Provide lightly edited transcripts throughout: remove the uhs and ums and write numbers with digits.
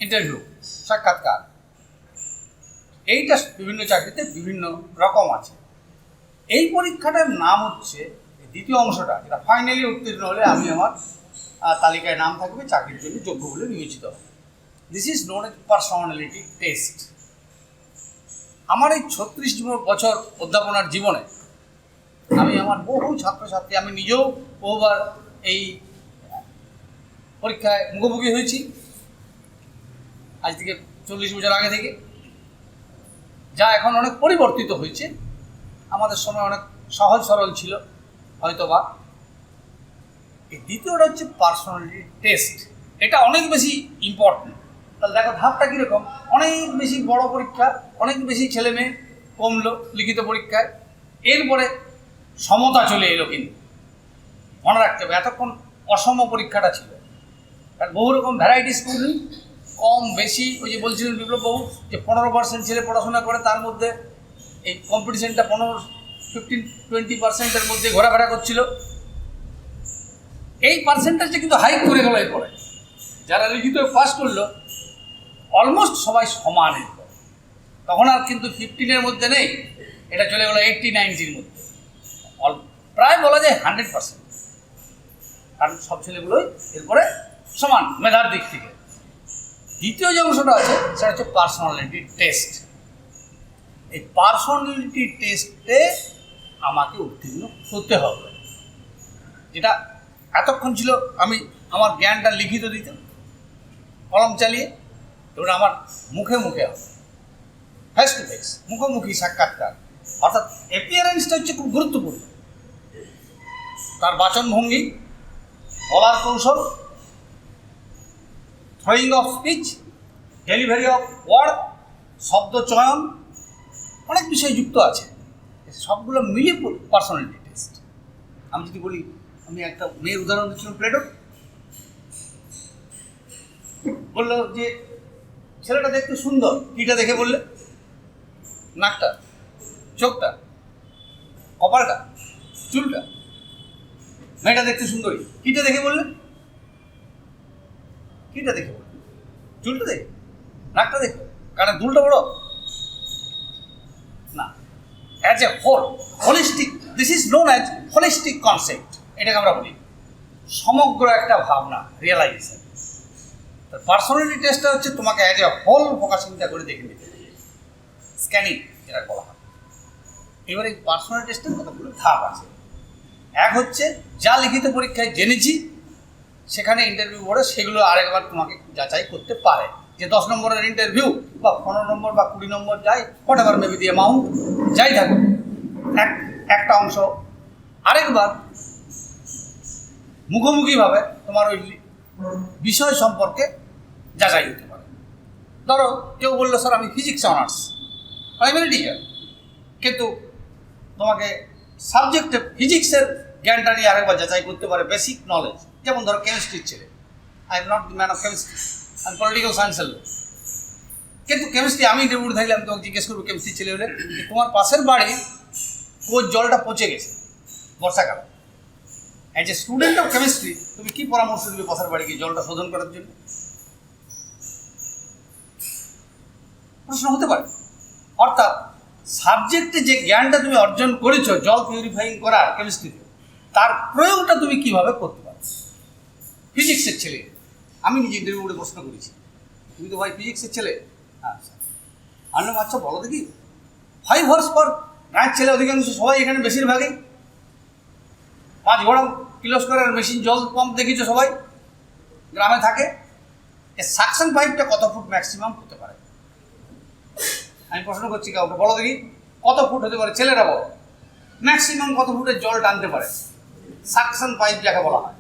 Interview, সাক্ষাৎকার, এইটা বিভিন্ন চাকরিতে বিভিন্ন রকম আছে। এই পরীক্ষাটার নাম হচ্ছে দ্বিতীয় অংশটা, যেটা ফাইনালি উত্তীর্ণ হলে আমি আমার তালিকায় নাম থাকবে, চাকরির জন্য যোগ্য বলে বিবেচিত হবে। This is known as personality test. আমার এই 36 বছর অধ্যাপনার জীবনে আমি আমার বহু ছাত্রছাত্রী, আমি নিজেও বহুবার এই পরীক্ষায় মুখোমুখি হয়েছি, আজ থেকে 40 বছর আগে থেকে, যা এখন অনেক পরিবর্তিত হয়েছে। আমাদের সময় অনেক সহজ সরল ছিল হয়তোবা। এই দ্বিতীয়টা হচ্ছে পার্সোনালিটি টেস্ট, এটা অনেক বেশি ইম্পর্টেন্ট। তাহলে দেখো ধাপটা কীরকম, অনেক বেশি বড় পরীক্ষা, অনেক বেশি ছেলে মেয়ে কমলো লিখিত পরীক্ষায়, এরপরে সমতা চলে এলো। কিন্তু মনে রাখতে হবে এতক্ষণ অসম পরীক্ষাটা ছিল, কারণ বহু রকম ভ্যারাইটি স্টুডেন্ট, কম বেশি, ওই যে বলছিলেন বিপ্লববাবু যে 15% ছেলে পড়াশোনা করে, তার মধ্যে এই কম্পিটিশনটা 15-15-20%-এর মধ্যে ঘোরাফেরা করছিল। এই পার্সেন্টেজটা কিন্তু হাইক করে গেল এরপরে। যারা লিখিত পাস করলো অলমোস্ট সবাই সমান এরপর, তখন আর কিন্তু 15-এর মধ্যে নেই, এটা চলে গেলো 80-90-র মধ্যে, প্রায় বলা যায় 100%, কারণ সব ছেলেগুলোই এরপরে সমান মেধার দিক থেকে। দ্বিতীয় যে অংশটা আছে সেটা হচ্ছে পার্সোনালিটি টেস্ট। এই পার্সোনালিটি টেস্টে আমাকে উত্তীর্ণ হতে হবে। যেটা এতক্ষণ ছিল আমি আমার জ্ঞানটা লিখিত দিতাম কলম চালিয়ে, এবার আমার মুখে মুখে হবে, ফেস টু ফেস, মুখোমুখি সাক্ষাৎকার। অর্থাৎ অ্যাপিয়ারেন্সটা হচ্ছে খুব গুরুত্বপূর্ণ। তার বাচনভঙ্গি, বলার কৌশল, throwing of speech, delivery of word, শব্দ চয়ন, অনেক বিষয় যুক্ত আছে। সবগুলো মিলিয়ে পার্সোনালিটি টেস্ট। আমি যদি বলি, আমি একটা মেয়ের উদাহরণ দিচ্ছিলাম, প্লেটো বললো যে ছেলেটা দেখতে সুন্দর, কিটা দেখে বললে? নাকটা, চোখটা, কপালটা, চুলটা। মেয়েটা দেখতে সুন্দরী, কিটা দেখে বললে? কিটা দেখে বললে? চুলটা দেখে, নাকটা দেখে, কারণ দুলটা বড় না। As a whole, holistic, this is known as holistic concept. এটাকে আমরা বলি সমগ্র একটা ভাবনা, রিয়েলাইজেশন। পার্সোনালিটি টেস্টটা হচ্ছে তোমাকে অ্যাজ এ হোল ফোকাসিংটা করে দেখে নিতে, স্ক্যানিং যেটা বলা হয়। এবার এই পার্সোনালিটি টেস্টের কতগুলো ধাপ আছে। এক হচ্ছে যা লিখিত পরীক্ষায় জেনেছি সেখানে ইন্টারভিউ বোর্ডে সেগুলো আরেকবার তোমাকে যাচাই করতে পারে, যে 10 নম্বরের ইন্টারভিউ বা 15 নম্বর বা 20 নম্বর যাই, what ever maybe the amount যাই থাকুক, একটা অংশ আরেকবার মুখোমুখিভাবে তোমার ওই বিষয় সম্পর্কে যাচাই হতে পারে। ধরো কেউ বললো স্যার আমি ফিজিক্স অনার্স, প্রাইমারি টিচার, কিন্তু তোমাকে সাবজেক্টে ফিজিক্সের জ্ঞানটা নিয়ে আরেকবার যাচাই করতে পারে, বেসিক নলেজ। যেমন ধরো কেমিস্ট্রির ছেলে, I am not the man of chemistry, আমি পলিটিক্যাল সায়েন্সের লোক, কিন্তু কেমিস্ট্রি আমি ইন্টারভিউ থাকলে আমি তোমাকে জিজ্ঞেস করবো, কেমিস্ট্রির ছেলে হলে, তোমার পাশের বাড়ি কোচ জলটা পচে গেছে বর্ষাকালে, as a student of chemistry তুমি কী পরামর্শ দেবে পাশের বাড়িকে জলটা শোধন করার জন্য? প্রশ্ন হতে পারে। অর্থাৎ সাবজেক্টে যে জ্ঞানটা তুমি অর্জন করেছো জল পিউরিফাইং করার কেমিস্ট্রিতে, তার প্রয়োগটা তুমি কীভাবে করতে পারো। ফিজিক্সের ছেলে, আমি নিজে ইন্টারভিউ প্রশ্ন করেছি, তুমি তো ভাই ফিজিক্সের ছেলে, আচ্ছা আনলাম, আচ্ছা বলো দেখি 5 হর্স পর গায়ের ছেলে অধিকাংশ সবাই এখানে বেশিরভাগই 5 ঘোড়া কিলোস্কোয়ারের মেশিন জল পাম্প দেখিছো সবাই, গ্রামে থাকে। এর সাকশন পাইপটা কত ফুট ম্যাক্সিমাম হতে পারে? আমি প্রশ্ন করছি কাউকে, বলো দেখি কত ফুট হতে পারে, ছেলেরা বলো ম্যাক্সিমাম কত ফুটের জল টানতে পারে? সাকশন পাইপ যাকে বলা হয়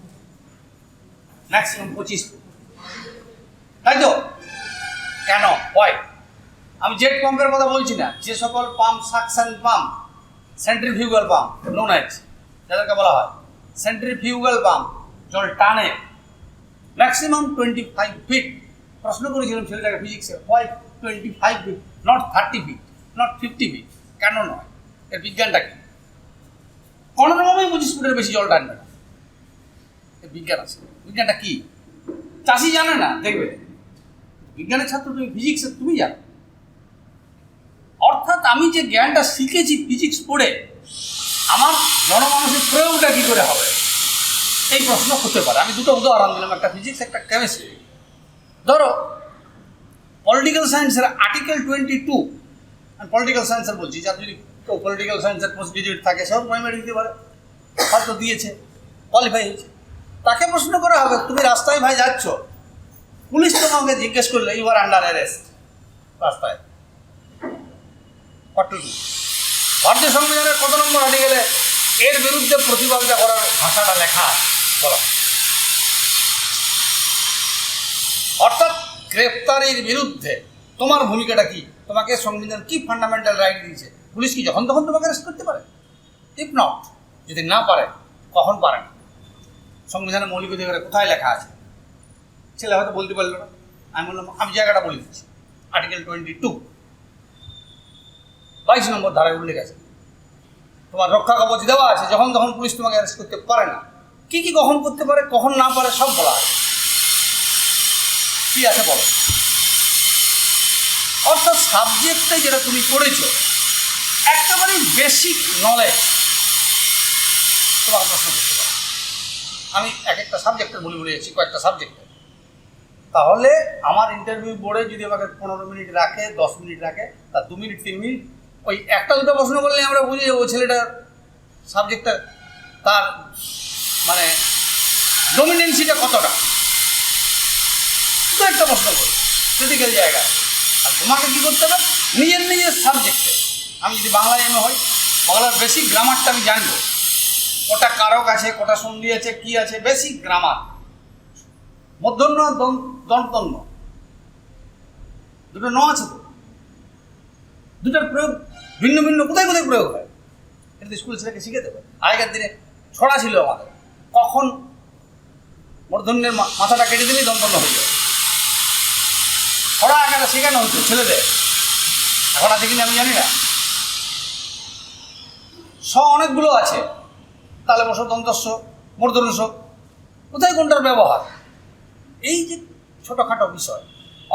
ম্যাক্সিমাম 25 ফুট, তাই তো? কেন হয়? আমি জেট পাম্পের কথা বলছি না, যে সকল pump suction pump, centrifugal pump known as যাদেরকে বলা হয় সেন্ট্রিফিউগাল পাম্প, জল টানে ম্যাক্সিমাম 25 ফিট। প্রশ্ন করেছিলাম ছেলেটাকে ফিজিক্সে, why 25 feet, not 30 feet, not 50 feet, কেন নয়? এর বিজ্ঞানটা কি? কোনো রকমই 25 ফুটের বেশি জল টানবে না, এর বিজ্ঞান আছে। বিজ্ঞানটা কি চাষি জানে না, দেখবে বিজ্ঞানের ছাত্র তুমি, ফিজিক্সের তুমি জানো। অর্থাৎ আমি যে জ্ঞানটা শিখেছি ফিজিক্স পড়ে, আমার জনমানসিক প্রয়োগটা কী করে হবে, এই প্রশ্ন হতে পারে। আমি দুটো উদাহরণ দিলাম, একটা ফিজিক্স, একটা কেমিস্ট্রি। ধরো পলিটিক্যাল সায়েন্সের আর্টিকেল 22, আমি পলিটিক্যাল সায়েন্সের বলছি, যার যদি কেউ পলিটিক্যাল সায়েন্সের পোস্ট গ্রাজুয়েট থাকে সেও প্রাইমারি দিতে পারে, হয়তো দিয়েছে, কোয়ালিফাই হয়েছে। তাকে প্রশ্ন করা হবে, তুমি রাস্তায় ভাই যাচ্ছ, পুলিশ তোমাকে জিজ্ঞেস করলে ইউ আর আন্ডার অ্যারেস্ট, রাস্তায় ভারতীয় সংবিধানের কত নম্বর আর্টিকেলে এর বিরুদ্ধে প্রতিবাদটা করার ভাষাটা লেখা বলা। অর্থাৎ গ্রেপ্তারির বিরুদ্ধে তোমার ভূমিকাটা কি, তোমাকে সংবিধান কি ফান্ডামেন্টাল রাইট দিয়েছে। পুলিশ কি যখন তখন তোমাকে অ্যারেস্ট করতে পারে? ইফ নট, যদি না পারে কখন পারে না? সংবিধানের মৌলিক অধিকারে কোথায় লেখা আছে? ছেলে হয়তো বলতে পারলো না, আমি বললাম আমি জায়গাটা বলে দিচ্ছি। আর্টিকেল 22 22 নম্বর ধারায় উল্লেখ আছে, তোমার রক্ষা কবচ দেওয়া আছে, যখন তখন পুলিশ তোমাকে অ্যারেস্ট করতে পারে না। কি কি কখন করতে পারে, কখন না পারে, সব বলা আছে। কি আছে বলো? অর্থাৎ সাবজেক্টে যেটা তুমি পড়েছো একেবারেই বেসিক নলেজ তোমার প্রশ্ন করতে পারে। আমি এক একটা সাবজেক্টের বলে যাচ্ছি, কয়েকটা সাবজেক্টে। তাহলে আমার ইন্টারভিউ বোর্ডে যদি আমাকে 15 মিনিট রাখে, 10 মিনিট রাখে, তার 2 মিনিট 3 মিনিট ওই একটা দুটো প্রশ্ন করলে আমরা বুঝি ও ছেলেটার সাবজেক্টটা তার মানে ডমিনেন্সিটা কতটা। তো একটা প্রশ্ন করি ক্রিটিক্যাল জায়গায়, আর তোমাকে কী করতে হবে নিজের সাবজেক্টে। আমি যদি বাংলায় এমএ হই, বাংলার বেসিক গ্রামারটা আমি জানবো, কটা কারক আছে, কটা সন্ধি আছে, কি আছে, বেসিক গ্রামার। মূর্ধন্য দন্তন্য দুটো ন আছে তো, দুটার প্রয়োগ ভিন্ন ভিন্ন, কোথায় কোথায় প্রয়োগ হয় এটা তো স্কুল ছেলেকে শিখে দেবে। আগেকার দিনে ছড়া ছিল আমাদের, কখন মূর্ধন্যের মাথাটা কেটে দিলেই দন্তন্য হয়ে যায়, ছড়া আকারে শেখানো হতো ছেলেদের। এখন আছে কিনা আমি জানি না। অনেকগুলো আছে, তালে বস, দন্তস্ব, মূর্ধন্য, কোথায় কোনটার ব্যবহার, এই যে ছোটোখাটো বিষয়।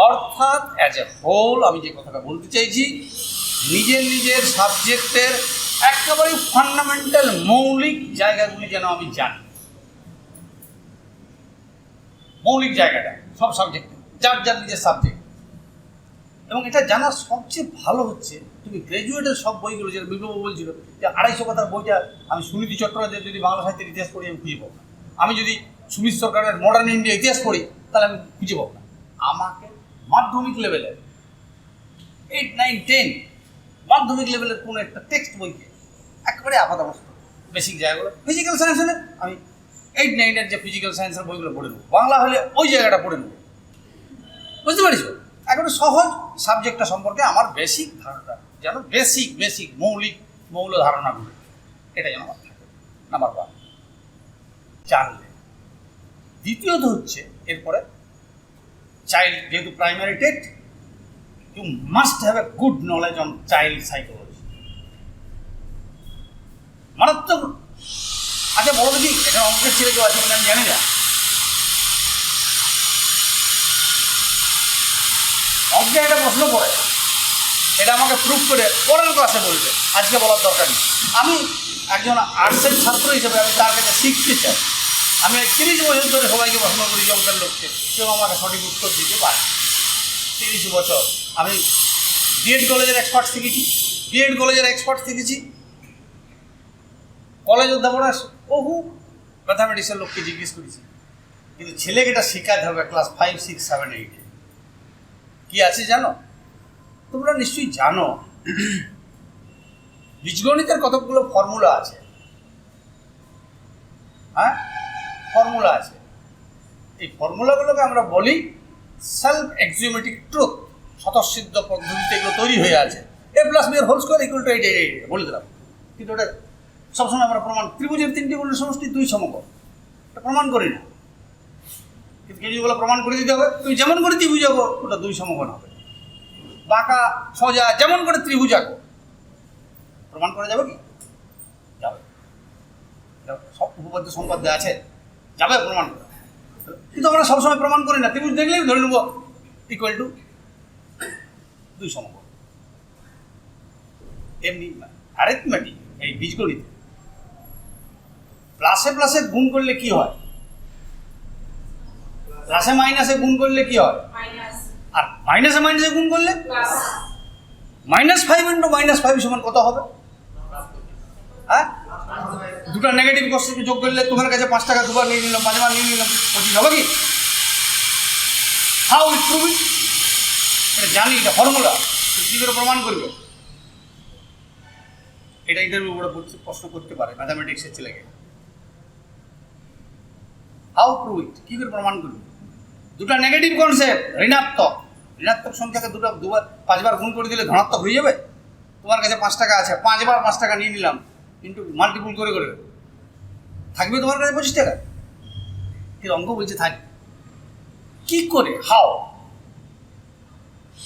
অর্থাৎ অ্যাজ এ হোল আমি যে কথাটা বলতে চাইছি, নিজের সাবজেক্টের একেবারেই ফান্ডামেন্টাল মৌলিক জায়গাগুলি যেন আমি জানি। মৌলিক জায়গাটা সব সাবজেক্টে, যার নিজের সাবজেক্ট। এবং এটা জানার সবচেয়ে ভালো হচ্ছে, তুমি গ্র্যাজুয়েটের সব বইগুলো, যেটা বিপ্লব বলছিল যে 250 পাতার বইটা আমি সুনীতি চট্টোপাধ্যায়ের যদি বাংলা সাহিত্যের ইতিহাস পড়ি আমি খুঁজে পাবো না। আমি যদি সুমিত সরকারের মডার্ন ইন্ডিয়া ইতিহাস পড়ি তাহলে আমি খুঁজে পাবো না। আমাকে মাধ্যমিক লেভেলের 8, 9, 10 মাধ্যমিক লেভেলের কোনো একটা টেক্সট বইকে একেবারে আপাতমস্ত বেসিক জায়গাগুলো, ফিজিক্যাল সায়েন্স হলে আমি 8, 9-এর যে ফিজিক্যাল সায়েন্সের বইগুলো পড়ে নেবো, বাংলা হলে ওই জায়গাটা পড়ে নেবো। বুঝতে পারিস? একেবারে সহজ সাবজেক্টটা সম্পর্কে আমার বেসিক ধারণা যেন বেসিক মৌল ধারণাগুলো এটা যেন আমার থাকে। নাম্বার 1 জানলে। দ্বিতীয়ত হচ্ছে এরপরে চাইল্ড, যেহেতু primary text, you must have a good knowledge on child psychology. মারাত্মক। আচ্ছা বলো দেখি, এটা অঙ্কের ছেলে কেউ আছে কিনা আমি জানি না। অঙ্কে একটা প্রশ্ন পড়ে, এটা আমাকে প্রুফ করে পরের ক্লাসে বলবে, আজকে বলার দরকার নেই। আমি একজন আর্টসের ছাত্র হিসেবে আমি তার কাছে শিখতে চাই। আমি 30 বছর ধরে সবাইকে প্রশ্ন করি অঙ্কের লোককে, কেউ আমাকে সঠিক উত্তর দিতে পারে। 30 বছর আমি বিএড কলেজের এক্সপার্ট শিখেছি, কলেজ অধ্যাপনার বহু ম্যাথামেটিক্সের লোককে জিজ্ঞেস করেছি, কিন্তু ছেলেকে এটা শেখাতে হবে ক্লাস 5, 6, 7, 8 কি আছে জানো? তোমরা নিশ্চয়ই জানো বীজগণিতের কতগুলো ফর্মুলা আছে। হ্যাঁ, ফর্মুলা আছে। এই ফর্মুলাগুলোকে আমরা বলি সেলফ এক্সিওমেটিক ট্রুথ, স্বতঃসিদ্ধ পদ্ধতিতে এগুলো তৈরি হয়ে আছে। a + b হোল স্কোয়ার = 8 বলে দিলাম, কিন্তু ওটা সবসময় আমরা প্রমাণ, ত্রিভুজের 3টি কোণের সমষ্টি 2 সমকোণ, এটা প্রমাণ করি না, কিন্তু কিছুগুলো প্রমাণ করে দিতে হবে। তুমি যেমন করে ত্রিভুজ আঁকো ওটা 2 সমকোণ হবে, বাঁকা সোজা যেমন করে ত্রিভুজ আঁকো প্রমাণ করা যাবে কি? যাবে। সব উপপাদ্য সম্পাদ্য আছে, যাবে প্রমাণ করা। কিন্তু আমরা সবসময় প্রমাণ করি না, ত্রিভুজ দেখলেই ধরে নেবো ইকুয়াল টু 2 সমকোণ। এমনি অ্যারিথমেটিক, এই বীজগণিত প্লাসে প্লাসে গুণ করলে কি হয়, প্লাসে মাইনাসে গুণ করলে কি হয়, আর মাইনাসে মাইনাসে গুণ করলে -5 ইন্টু -5 সমান কত হবে? হ্যাঁ, দুটো নেগেটিভ কোশ্চেন যোগ করলে তোমার কাছে 5 টাকা দুবার নিয়ে নিলাম, 5 বার নিয়ে নিলাম, 25 হবে কি? হাউ ইট প্রুভ ইট? এটা জানি, এটা ফর্মুলা, কী করে প্রমাণ করবে? এটা ইন্টারভিউ বড় প্রশ্ন করতে পারে ম্যাথামেটিক্সের ছেলেকে। হাউ প্রুভ ইট, কী করে প্রমাণ করবে? দুটো নেগেটিভ কনসেপ্ট, ঋণাত্মক সংখ্যাকে দুবার 5 বার গুণ করে দিলে ধনাত্মক হয়ে যাবে। তোমার কাছে 5 টাকা আছে, 5 বার 5 টাকা নিয়ে নিলাম, কিন্তু মাল্টিপুল করে করে থাকবে তোমার কাছে 25 টাকা। কিন্তু অঙ্ক বলছে থাকবে কি করে, হাও?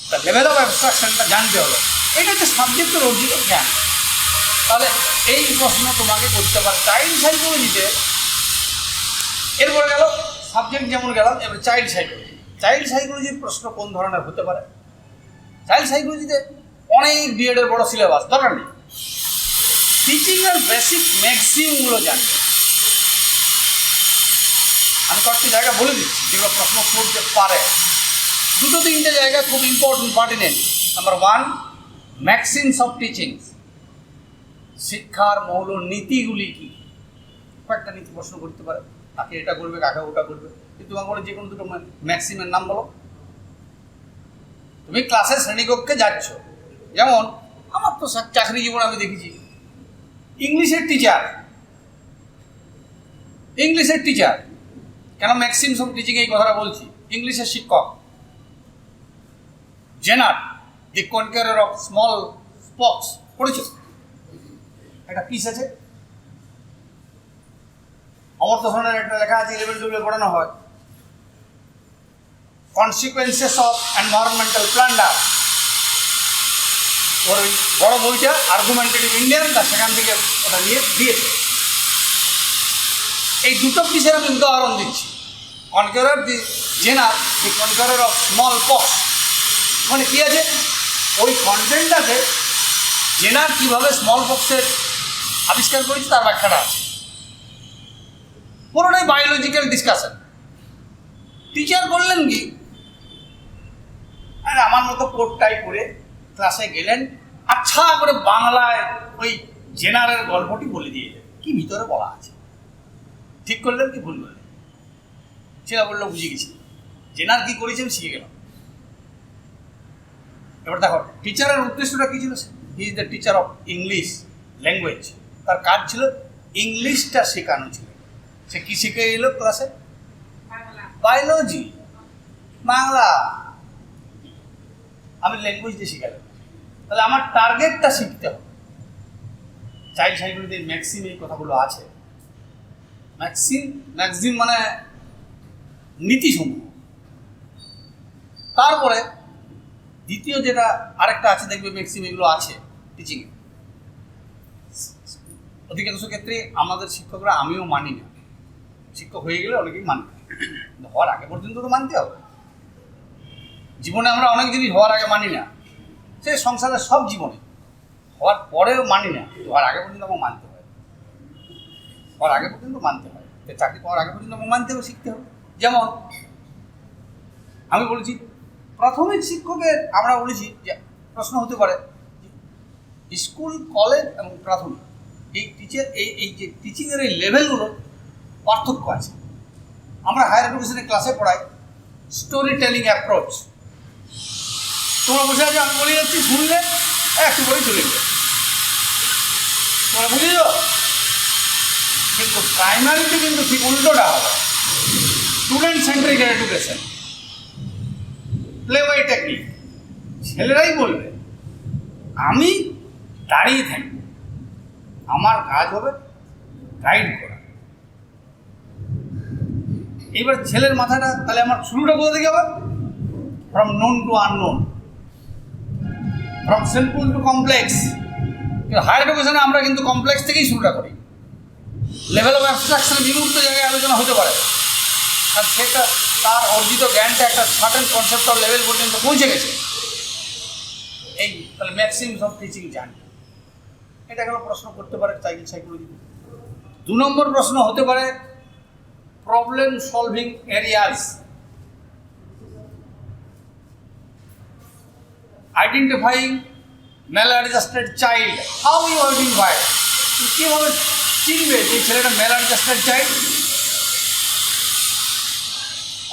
তার লেভেল অফ অ্যাবস্ট্রাকশনটা জানতে হবে। এটা হচ্ছে সাবজেক্টের অর্জিত জ্ঞান। তাহলে এই প্রশ্ন তোমাকে করতে পারে চাইল্ড সাইকোলজিতে। এরপরে গেল সাবজেক্ট যেমন গেলাম, এবার চাইল্ড সাইকোলজি। চাইল্ড সাইকোলজির প্রশ্ন কোন ধরনের হতে পারে? চাইল্ড সাইকোলজিতে অনেক বিএডের বড় সিলেবাস, দরকার নেই। টিচিংয়ের বেসিক ম্যাক্সিমগুলো জানবে। আমি কয়েকটি জায়গা বলে দিচ্ছি যেগুলো প্রশ্ন করতে পারে। 2-3টে জায়গা খুব important, pertinent. Number 1, maxims of teaching. শিক্ষার মৌল নীতিগুলি কী? কয়েকটা নীতি প্রশ্ন করতে পারে, তাকে এটা করবে, কাকে ওটা করবে। কিন্তু তোমাকে বলে যে কোনো দুটো ম্যাক্সিমের নাম বলো। তুমি ক্লাসে শ্রেণীকক্ষে যাচ্ছ, যেমন আমার তো চাকরি জীবন আমি দেখেছি, ইংলিশের টিচার কেন ম্যাক্সিমস অফ টিচিং এই কথাটা বলছি? ইংলিশের শিক্ষক জেনার, দি কনকারার অফ স্মল পক্স পড়েছ? একটা পিস আছে, অমর্ত্য সেনের একটা লেখা আছে, 11 টুয়েলভে পড়ানো হয়, কনসিকুয়েন্সেস অফ এনভায়রনমেন্টাল প্ল্যান্ডার। ওর ওই বড় বইটা আর্গুমেন্টেটিভ ইন্ডিয়ান, তার সেখান থেকে ওটা নিয়ে দিয়েছে। এই দুটো পিসের আমি উদাহরণ দিচ্ছি। কনকারার দি জেনার, দি কনকারার অফ স্মল পক্স, মানে কী আছে ওই কন্টেন্টটাতে জেনার কীভাবে স্মল পক্সের আবিষ্কার করেছে তার ব্যাখ্যাটা আছে। পুরোটাই বায়োলজিক্যাল ডিসকাশন। টিচার বললেন কি, আরে আমার মতো কোটটাই পরে ক্লাসে গেলেন, আচ্ছা করে বাংলায় ওই জেনারের গল্পটি বলে দিয়ে কি ভিতরে বলা আছে। ঠিক করলেন কি ভুল করলেন? সেটা বললো বুঝে গেছি, জেনার কী করেছে আমি শিখে গেলাম। এবার দেখো টিচারের উদ্দেশ্যটা কী ছিল? He is the teacher of English language. তার কাজ ছিল ইংলিশটা শেখানো ছিল। সে কী শিখে এলো ক্লাসে? বায়োলজি, বাংলা। আমি ল্যাঙ্গুয়েজটা শিখালাম, তাহলে আমার টার্গেটটা শিখতে হবে। চাইল্ড সাইকোলজিতে ম্যাক্সিম এই কথাগুলো আছে। ম্যাক্সিম মানে নীতিসমূহ। তারপরে দ্বিতীয় যেটা আরেকটা আছে, দেখবে ম্যাক্সিম এগুলো আছে টিচিংয়ে। অধিকাংশ ক্ষেত্রে আমাদের শিক্ষকরা, আমিও মানি না, শিক্ষক হয়ে গেলে অনেকেই মানি না, কিন্তু হওয়ার আগে পর্যন্ত তো মানতে হবে। জীবনে আমরা অনেক জিনিস হওয়ার আগে মানি না, সে সংসারের সব জীবনে। হওয়ার পরেও মানি না, হওয়ার আগে পর্যন্ত আমাকে মানতে হয়। হওয়ার আগে পর্যন্ত মানতে হয়, চাকরি পাওয়ার আগে পর্যন্ত আমাকে মানতে হবে, শিখতে হবে। যেমন আমি বলেছি প্রাথমিক শিক্ষকের, আমরা বলেছি যে প্রশ্ন হতে পারে স্কুল, কলেজ এবং প্রাথমিক এই এই যে টিচিংয়ের এই লেভেলগুলোর পার্থক্য আছে। আমরা হায়ার এডুকেশনে ক্লাসে পড়াই স্টোরি টেলিং অ্যাপ্রোচ। তোমরা বুঝে আছো, আমি বলে যাচ্ছি, শুনলে একটু বই চলে যাবে, তোমরা বুঝেছ। কিন্তু প্রাইমারিতে কিন্তু ঠিক উল্টোটা হবে, student centric education, play by technique. ছেলেরাই বলবে আমি দাঁড়িয়ে থাকি, আমার কাজ হবে গাইড করা। এইবার ছেলের মাথাটা, তাহলে আমার শুরুটা কোথা থেকে হবে? From known to unknown, from simple to complex. কিন্তু হায়ার এডুকেশনে আমরা কিন্তু কমপ্লেক্স থেকেই শুরুটা করি। লেভেল অফ অ্যাবস্ট্রাকশন বিমূর্ত জায়গায় আলোচনা হতে পারে, আর সেটা তার অর্জিত জ্ঞানটা একটা সার্টেন কনসেপ্টাল লেভেল পর্যন্ত পৌঁছে গেছে। এই তাহলে ম্যাক্সিমাম অফ টিচিং জার্নি, এটা গেল প্রশ্ন করতে পারে চাইল্ড সাইকোলজি। 2 নম্বর প্রশ্ন হতে পারে problem solving areas, identifying maladjusted child, how you identify, তুমি কীভাবে চিনবে যে ছেলেটা ম্যালঅ্যাডজাস্টেড চাইল্ড?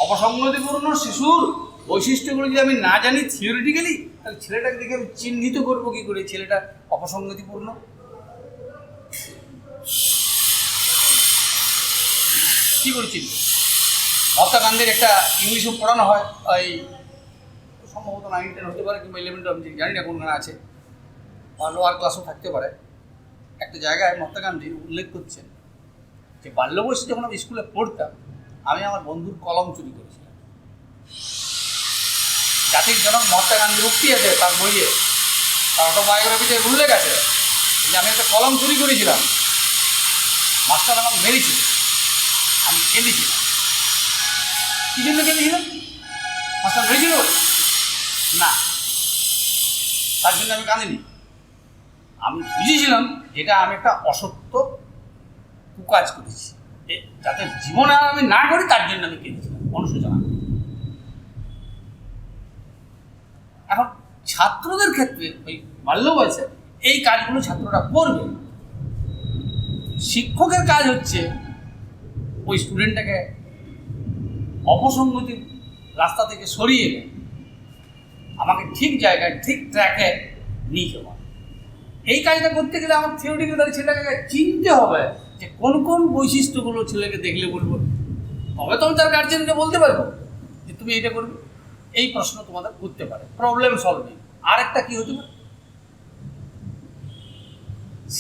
অপসংগতিপূর্ণ শিশুর বৈশিষ্ট্যগুলো যদি আমি না জানি থিওরিটিক্যালি, তাহলে ছেলেটাকে দেখে আমি চিহ্নিত করবো কী করে ছেলেটা অপসংগতিপূর্ণ? কী করে চিনব? মহাত্মা গান্ধীর একটা ইংলিশও পড়ানো হয়, এই সম্ভবত 9, 10 হতে পারে কিংবা 11, আমি জানি না কোনখানে আছে, বা লোয়ার ক্লাসও থাকতে পারে। একটা জায়গায় মহাত্মা গান্ধী উল্লেখ করছেন যে বাল্য বয়সে যখন আমি স্কুলে পড়তাম, আমি আমার বন্ধুর কলম চুরি করেছিলাম। জাতির জনক মহাত্মা গান্ধীর উক্তি আছে তার বইয়ে, তার অটোবায়োগ্রাফিতে উল্লেখ আছে যে আমি একটা কলম চুরি করেছিলাম, মাস্টার আমাকে মেরেছিল, আমি কেঁদেছিলাম। কী জন্য কেঁদেছিলাম? মাস্টার মেরেছিল না, তার জন্য আমি কাঁদিনি। আমি বুঝেছিলাম যেটা আমি একটা অসত্য কুকাজ করেছি, যাতে জীবনে আমি না করি তার জন্য আমি কেঁদেছিলাম, অনুশোচনা। এখন ছাত্রদের ক্ষেত্রে ওই বাল্য বয়সে এই কাজগুলো ছাত্ররা করবে। শিক্ষকের কাজ হচ্ছে ওই স্টুডেন্টটাকে অপসংগতির রাস্তা থেকে সরিয়ে এনে আমাকে ঠিক জায়গায় ঠিক ট্র্যাকে নিয়ে যাওয়া। এই কাজটা করতে গেলে আমার থিওরিটিক্যালি তাহলে ছেলেটাকে চিনতে হবে যে কোন কোন বৈশিষ্ট্যগুলো ছেলেকে দেখলে বলবো, তবে তো আমি তার গার্জেনকে বলতে পারবো যে তুমি এটা করবে। এই প্রশ্ন তোমাদের করতে পারে প্রবলেম সলভিং। আর একটা কী হতে পারে,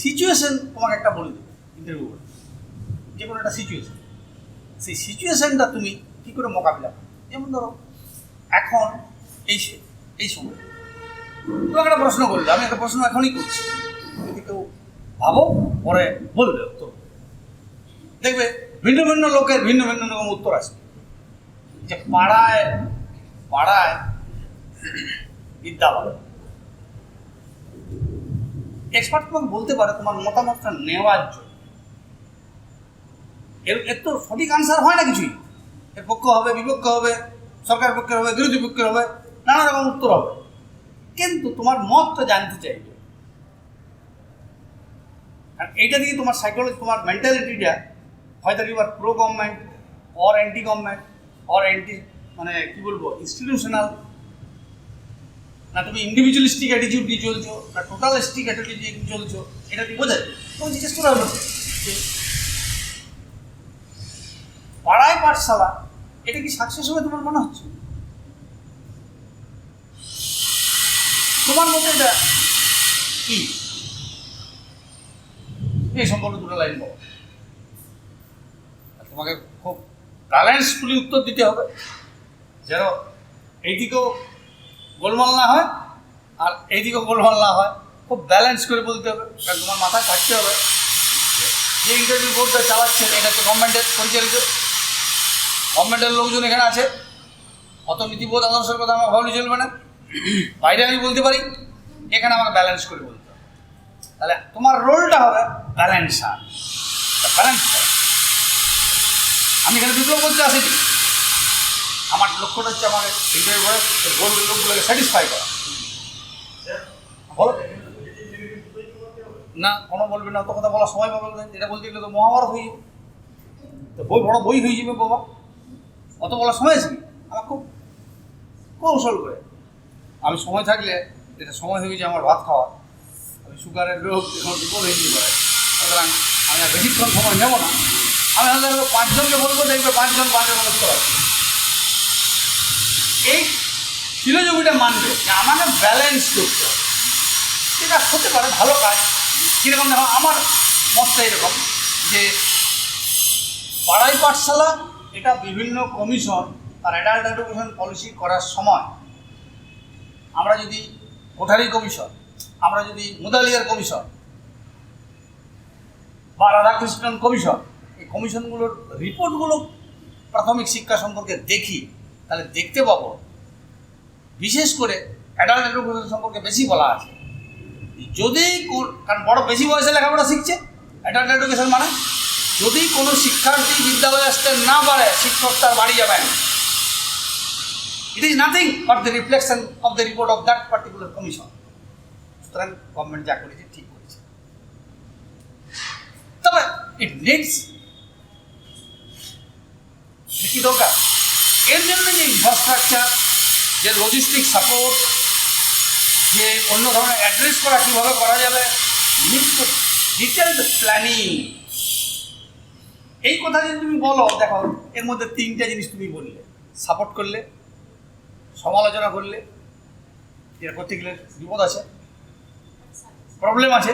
সিচুয়েশন তোমাকে একটা বলে দেবে ইন্টারভিউ করে, যে কোনো একটা সিচুয়েশন, সেই সিচুয়েশনটা তুমি কী করে মোকাবিলা করো। যেমন ধরো এখন এই সময় তোমাকে একটা প্রশ্ন করলে, আমি একটা প্রশ্ন এখনই করছি, যদি কেউ ভাবো পরে বলবে উত্তর, দেখবে ভিন্ন ভিন্ন লোকের ভিন্ন ভিন্ন রকম উত্তর আসবে। যে পাড়ায় পাড়ায় বিদ্যা বলে, এক্সপার্ট তোমাকে বলতে পারে তোমার মতামতটা নেওয়ার জন্য। এর তো সঠিক আনসার হয় না কিছুই, এর পক্ষ হবে, বিপক্ষ হবে, সরকার পক্ষের হবে, বিরোধী পক্ষের হবে, নানা রকম উত্তর হবে, কিন্তু তোমার মতটা জানতে চাইবে। আর এইটা দিয়ে তোমার সাইকোলজি, তোমার মেন্টালিটিটা হয়তো you are pro government or anti government or anti, মানে কী বলবো, ইনস্টিটিউশনাল, না তুমি ইন্ডিভিজুয়ালিস্টিক অ্যাটিটিউড দিয়ে চলছো, না টোটালিস্টিক অ্যাটিটিউড দিয়ে চলছো, এটা দিয়ে বোঝা যায়। তো জিজ্ঞেস করা হলো যে পাড়ায় পাঠশালা এটা কি সাকসেস হবে তোমার মনে হচ্ছে? তোমার মতে এটা কি? এই সম্পর্কে 2টা লাইন বলো। তোমাকে খুব ব্যালেন্সফুলি উত্তর দিতে হবে, যেন এইদিকেও গোলমাল না হয় আর এইদিকেও গোলমাল না হয়, খুব ব্যালেন্স করে বলতে হবে। কারণ তোমার মাথায় থাকতে হবে যে ইন্টারভিউ বোর্ডটা চালাচ্ছে এটা তো গভর্নমেন্টের পরিচালিত, গভর্নমেন্টের লোকজন এখানে আছে, অত নীতিবোধ আদর্শের কথা আমার ভাবলে চলবে না। বাইরে আমি বলতে পারি, এখানে আমাকে ব্যালেন্স করে বলতে হবে। তাহলে তোমার রোলটা হবে ব্যালেন্সার, ব্যালেন্স। আমি এখানে বিপ্লব করতে আসিনি, আমার লক্ষ্যটা হচ্ছে আমার ইন্টারভিউ করে বোর্ডের লোকগুলোকে স্যাটিসফাই করা। বলো না, কোনো বলবে না, অত কথা বলার সময় পাবে না, এটা বলতে গেলে তো মহাভারত হয়ে যাবে, তো বই বড় বই হয়ে যাবে বাবা, অত বলার সময় আছে। আমার খুব কৌশল করে, আমি সময় থাকলে এটা সময় হয়ে গেছে আমার ভাত খাওয়া, আমি সুগারের রোগ এখন বিপদ হয়ে যেতে পারে, সুতরাং আমি আর বেশিক্ষণ সময় নেব না। আমি হয়তো 5 জনকে বলবো, দেখবে 5 জন 5 জনের উত্তর আছে। এই ফিলোসফিটা মানবে যে আমাকে ব্যালেন্স করতে হবে, সেটা হতে পারে ভালো কাজ। কীরকম দেখো, আমার মতটা এরকম যে পাড়াই পাঠশালা এটা বিভিন্ন কমিশন আর অ্যাডাল্ট এডুকেশন পলিসি করার সময় আমরা যদি কোঠারি কমিশন, আমরা যদি মুদালিয়ার কমিশন বা রাধাকৃষ্ণন কমিশন, এই কমিশনগুলোর রিপোর্টগুলো প্রাথমিক শিক্ষা সম্পর্কে দেখি, তাহলে দেখতে পাবো বিশেষ করে অ্যাডাল্ট এডুকেশন সম্পর্কে বেশি বলা আছে। যদি কারণ বড় বেশি বয়সে লেখাপড়া শিখছে, অ্যাডাল্ট এডুকেশন মানে যদি কোনো শিক্ষার্থী বিদ্যালয়ে আসতে না পারে, শিক্ষক তার বাড়ি যাবেন। It is nothing but the reflection of the report of that particular commission. সুতরাং গভর্নমেন্ট যা করেছে ঠিক করেছে, তবে ইট নিডস কি দরকার, এর জন্য যে ইনফ্রাস্ট্রাকচার, যে লজিস্টিক সাপোর্ট, যে অন্য ধরনের অ্যাড্রেস করা কীভাবে করা যাবে, ডিটেলড প্ল্যানিং, এই কথা যদি তুমি বলো, দেখো এর মধ্যে তিনটা জিনিস তুমি বললে, সাপোর্ট করলে, সমালোচনা করলে, যেটা করতে গেলে বিপদ আছে, প্রবলেম আছে,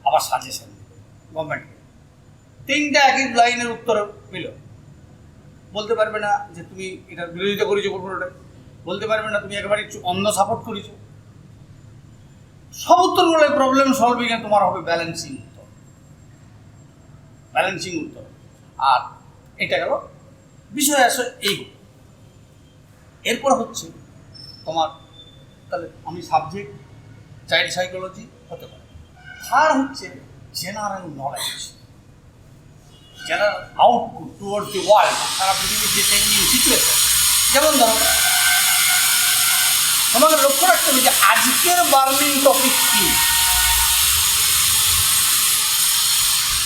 আবার সাজেশন গভর্নমেন্টকে, তিনটা একই লাইনের উত্তর পেল। বলতে পারবে না যে তুমি এটার বিরোধিতা করেছো পুরোটাই, বলতে পারবে না তুমি একেবারে অন্ধ সাপোর্ট করেছো। সব উত্তরগুলো প্রবলেম সলভিংয়ে তোমার হবে ব্যালেন্সিং উত্তর, ব্যালেন্সিং উত্তর। আর এটা গেল বিষয় আসে এইগুলো। এরপর হচ্ছে তোমার, তাহলে আমি সাবজেক্ট চাইল্ড সাইকোলজি হতে পারে। থার্ড হচ্ছে general knowledge, general output toward the world, সারা পৃথিবীর যে চেঞ্জিং সিচুয়েশন। যেমন ধরো তোমাকে লক্ষ্য রাখতে হবে যে আজকের বার্নিং টপিক কি।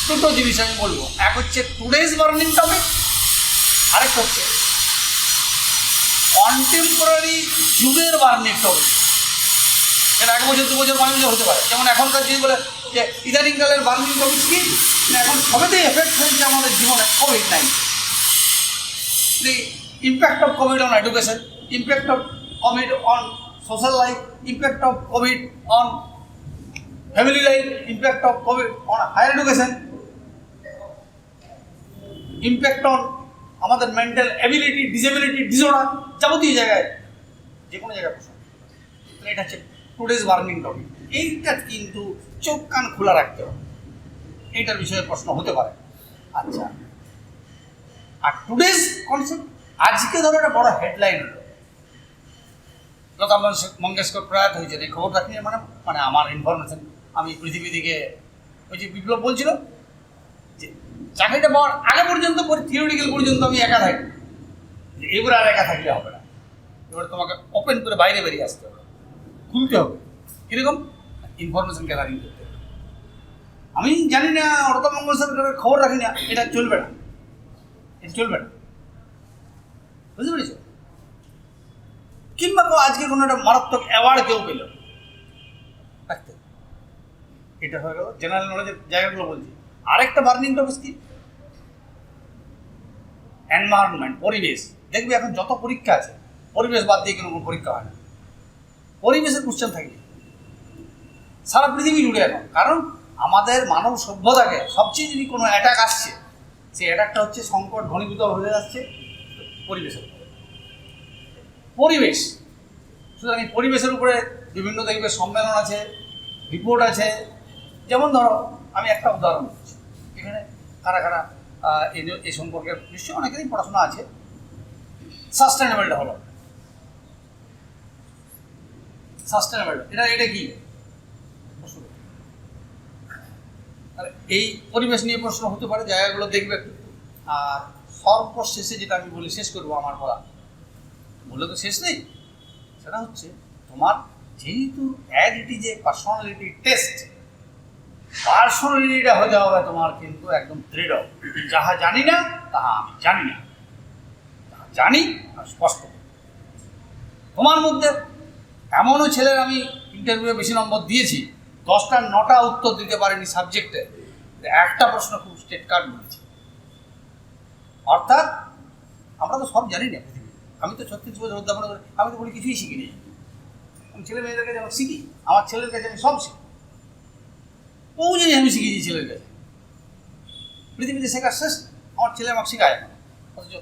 দুটো জিনিস আমি বলবো, এক হচ্ছে টুডেজ বার্নিং টপিক, আরেকটা হচ্ছে কন্টেম্পোরারি যুগের বার্নিং টপিক। এটা 1 বছর 2 বছর 5 বছর হতে পারে। যেমন এখনকার যে বলে যে ইদানিংকালের বার্নিং টপিক কি, এখন সবেতেই এফেক্ট হয়েছে আমাদের জীবনে COVID-19, the impact of COVID on education, impact of COVID on social life, impact of COVID on family life, impact of COVID on higher education, impact on আমাদের মেন্টাল অ্যাবিলিটি, ডিসেবিলিটি, ডিসঅর্ডার, যাবতীয় জায়গায় যে কোনো জায়গায় প্রশ্ন। এটা হচ্ছে today's burning topic. এইটা কিন্তু চোখ কান খোলা রাখতে হবে, এইটার বিষয়ে প্রশ্ন হতে পারে। আচ্ছা, আর টুডেজ কনসেপ্ট, আজকে ধরো একটা বড় হেডলাইন হলো লতা মঙ্গেশকর প্রয়াত হয়েছে, এই খবর রাখি মানে মানে আমার ইনফরমেশন, আমি পৃথিবী থেকে ওই যে বিপ্লব বলছিল যে চাকরিটা পাওয়ার আগে পর্যন্ত থিওরিটিক্যাল পর্যন্ত আমি একা থাকি, এবারে আর একা থাকলে হবে না, এবারে তোমাকে ওপেন করে বাইরে বেরিয়ে আসতে হবে, খুলতে হবে। কীরকম ইনফরমেশন গ্যাদারিং করতে হবে। আমি জানি না, লতা মঙ্গেশকরের খবর রাখি না, এটা চলবে না, এটা চলবে না, বুঝতে পেরেছ? কিংবা আজকে কোনো একটা মারাত্মক অ্যাওয়ার্ড কেউ পেল, রাখতে, এটা হয়ে গেল জেনারেল নলেজের জায়গাগুলো বলছি। আরেকটা বার্নিং টপিক কি, এনভায়রনমেন্ট, পরিবেশ। দেখবি এখন যত পরীক্ষা আছে, পরিবেশ বাদ দিয়ে কোনো পরীক্ষা হয় না, পরিবেশের কোশ্চেন থাকবে সারা পৃথিবী জুড়ে এখন। কারণ আমাদের মানব সভ্যতাকে সবচেয়ে যদি কোনো অ্যাটাক আসছে, সেই অ্যাটাকটা হচ্ছে সংকট ঘনীভূত হয়ে যাচ্ছে পরিবেশের উপরে, পরিবেশ। সুতরাং এই পরিবেশের উপরে বিভিন্ন দেখবে সম্মেলন আছে, রিপোর্ট আছে। যেমন ধরো আমি একটা উদাহরণ দিচ্ছি, এখানে কারা কারা এই সম্পর্কে নিশ্চয়ই অনেকেরই পড়াশোনা আছে। সাস্টেনেবল ডেভেলপমেন্ট, সাস্টেনেবল এটা কি? এই পরিবেশ নিয়ে প্রশ্ন হতে পারে, জায়গাগুলো দেখবে একটু। আর সর্বশেষে যেটা আমি বলি, শেষ করবো আমার বলা, বলে তো শেষ নেই, সেটা হচ্ছে তোমার যেহেতু as it is a personality test, পার্সোনালিটিটা হতে হবে তোমার কিন্তু একদম দৃঢ়। যাহা জানি না তাহা আমি জানি না, যাহা জানি আর স্পষ্ট। তোমার মধ্যে এমনও ছেলের আমি ইন্টারভিউয়ে বেশি নম্বর দিয়েছি, 10টা 9টা উত্তর দিতে পারেনি সাবজেক্টে, একটা প্রশ্ন খুব স্টেট কার্ড বলেছি। অর্থাৎ আমরা তো সব জানি না পৃথিবী। আমি তো 36 বছর অধ্যাপনা করে আমি তো বলি কিছুই শিখিনি। আমি ছেলে মেয়েদের কাছে আমি শিখি, আমার ছেলের কাছে আমি সব শিখি, বহু জিনিস আমি শিখেছি ছেলের কাছে। পৃথিবীতে শেখার শেষ, আমার ছেলে আমাকে শেখায় না, অথচ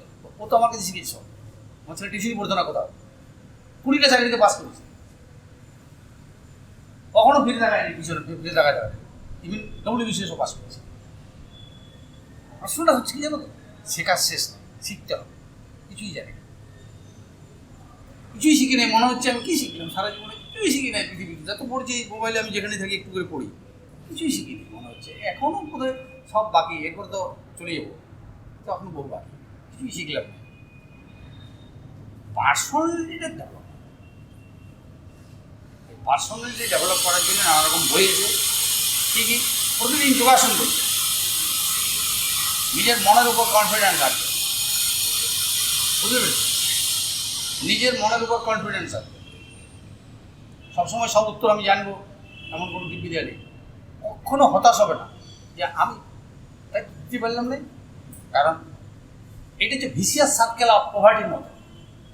ও তো আমার কাছে শিখেছে সব। আমার ছেলে টিউশনই পড়তো না কোথাও, 20টা চাকরিতে পাস করেছে, কখনো ফিরে দেখায়নি, পিছনে ফিরে দেখা যাবে, ইভেন WBCSও পাস করেছে। প্রশ্নটা হচ্ছে কি জানো তো, শেখার শেষ নেই, শিখতে হবে। কিছুই জানি না, কিছুই শিখি নাই। মনে হচ্ছে আমি কী শিখলাম সারা জীবনে, কিছুই শিখি নাই পৃথিবীতে। যত পড়ছি মোবাইলে, আমি যেখানে থাকি একটু করে পড়ি, কিছুই শিখিনি। মনে হচ্ছে এখনও বোধহয় সব বাকি, এরপর তো চলে যাবো, তো এখনও বহু বাকি, কিছুই শিখলাম না। পার্সোনালিটিটা ডেভেলপ, পার্সোনালিটি ডেভেলপ করার জন্য নানা রকম বই আছে। ঠিকই প্রতিদিন যোগাসন করছে, নিজের মনের উপর কনফিডেন্স আসবে, বুঝতে পেরেছি? নিজের মনের উপর কনফিডেন্স আসবে। সবসময় সব উত্তর আমি জানবো এমন কোনো দিব্যি নেই। কখনো হতাশ হবে না যে আমি তাই দিতে পারলাম না, কারণ এটা হচ্ছে ভিসিয়াস সার্কেল অফ পভার্টির মতো।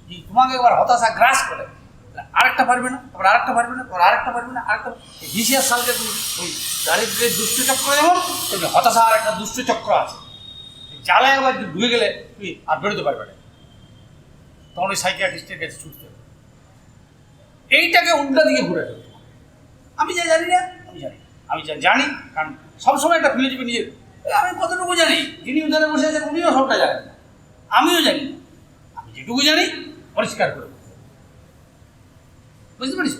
যে তোমাকে একবার হতাশা গ্রাস করে, আরেকটা পারবে না, আবার আরেকটা পারবে না, আবার আরেকটা পারবে না, আরেকটা। ভিসিয়াস সার্কেল, তুমি ওই দারিদ্রের দুষ্টচক্র যেমন, তুমি হতাশা আর একটা দুষ্টচক্র আছে। জালে একবার ঢুকে গেলে তুই আর বেরোতে পারবে না, তখন ওই সাইকিয়াট্রিস্টের কাছে ছুটতে হবে। এইটাকে উল্টা দিকে ঘুরে ফেলতে হবে। আমি যা জানি না, আমি যা জানি, কারণ সবসময় একটা ফিলোসফি নিজের, আমি কতটুকু জানি, যিনি উদাহরণে বসে আছেন উনিও সবটা জানেন না, আমিও জানি না। আমি যেটুকু জানি পরিষ্কার করে বুঝতে পারিস,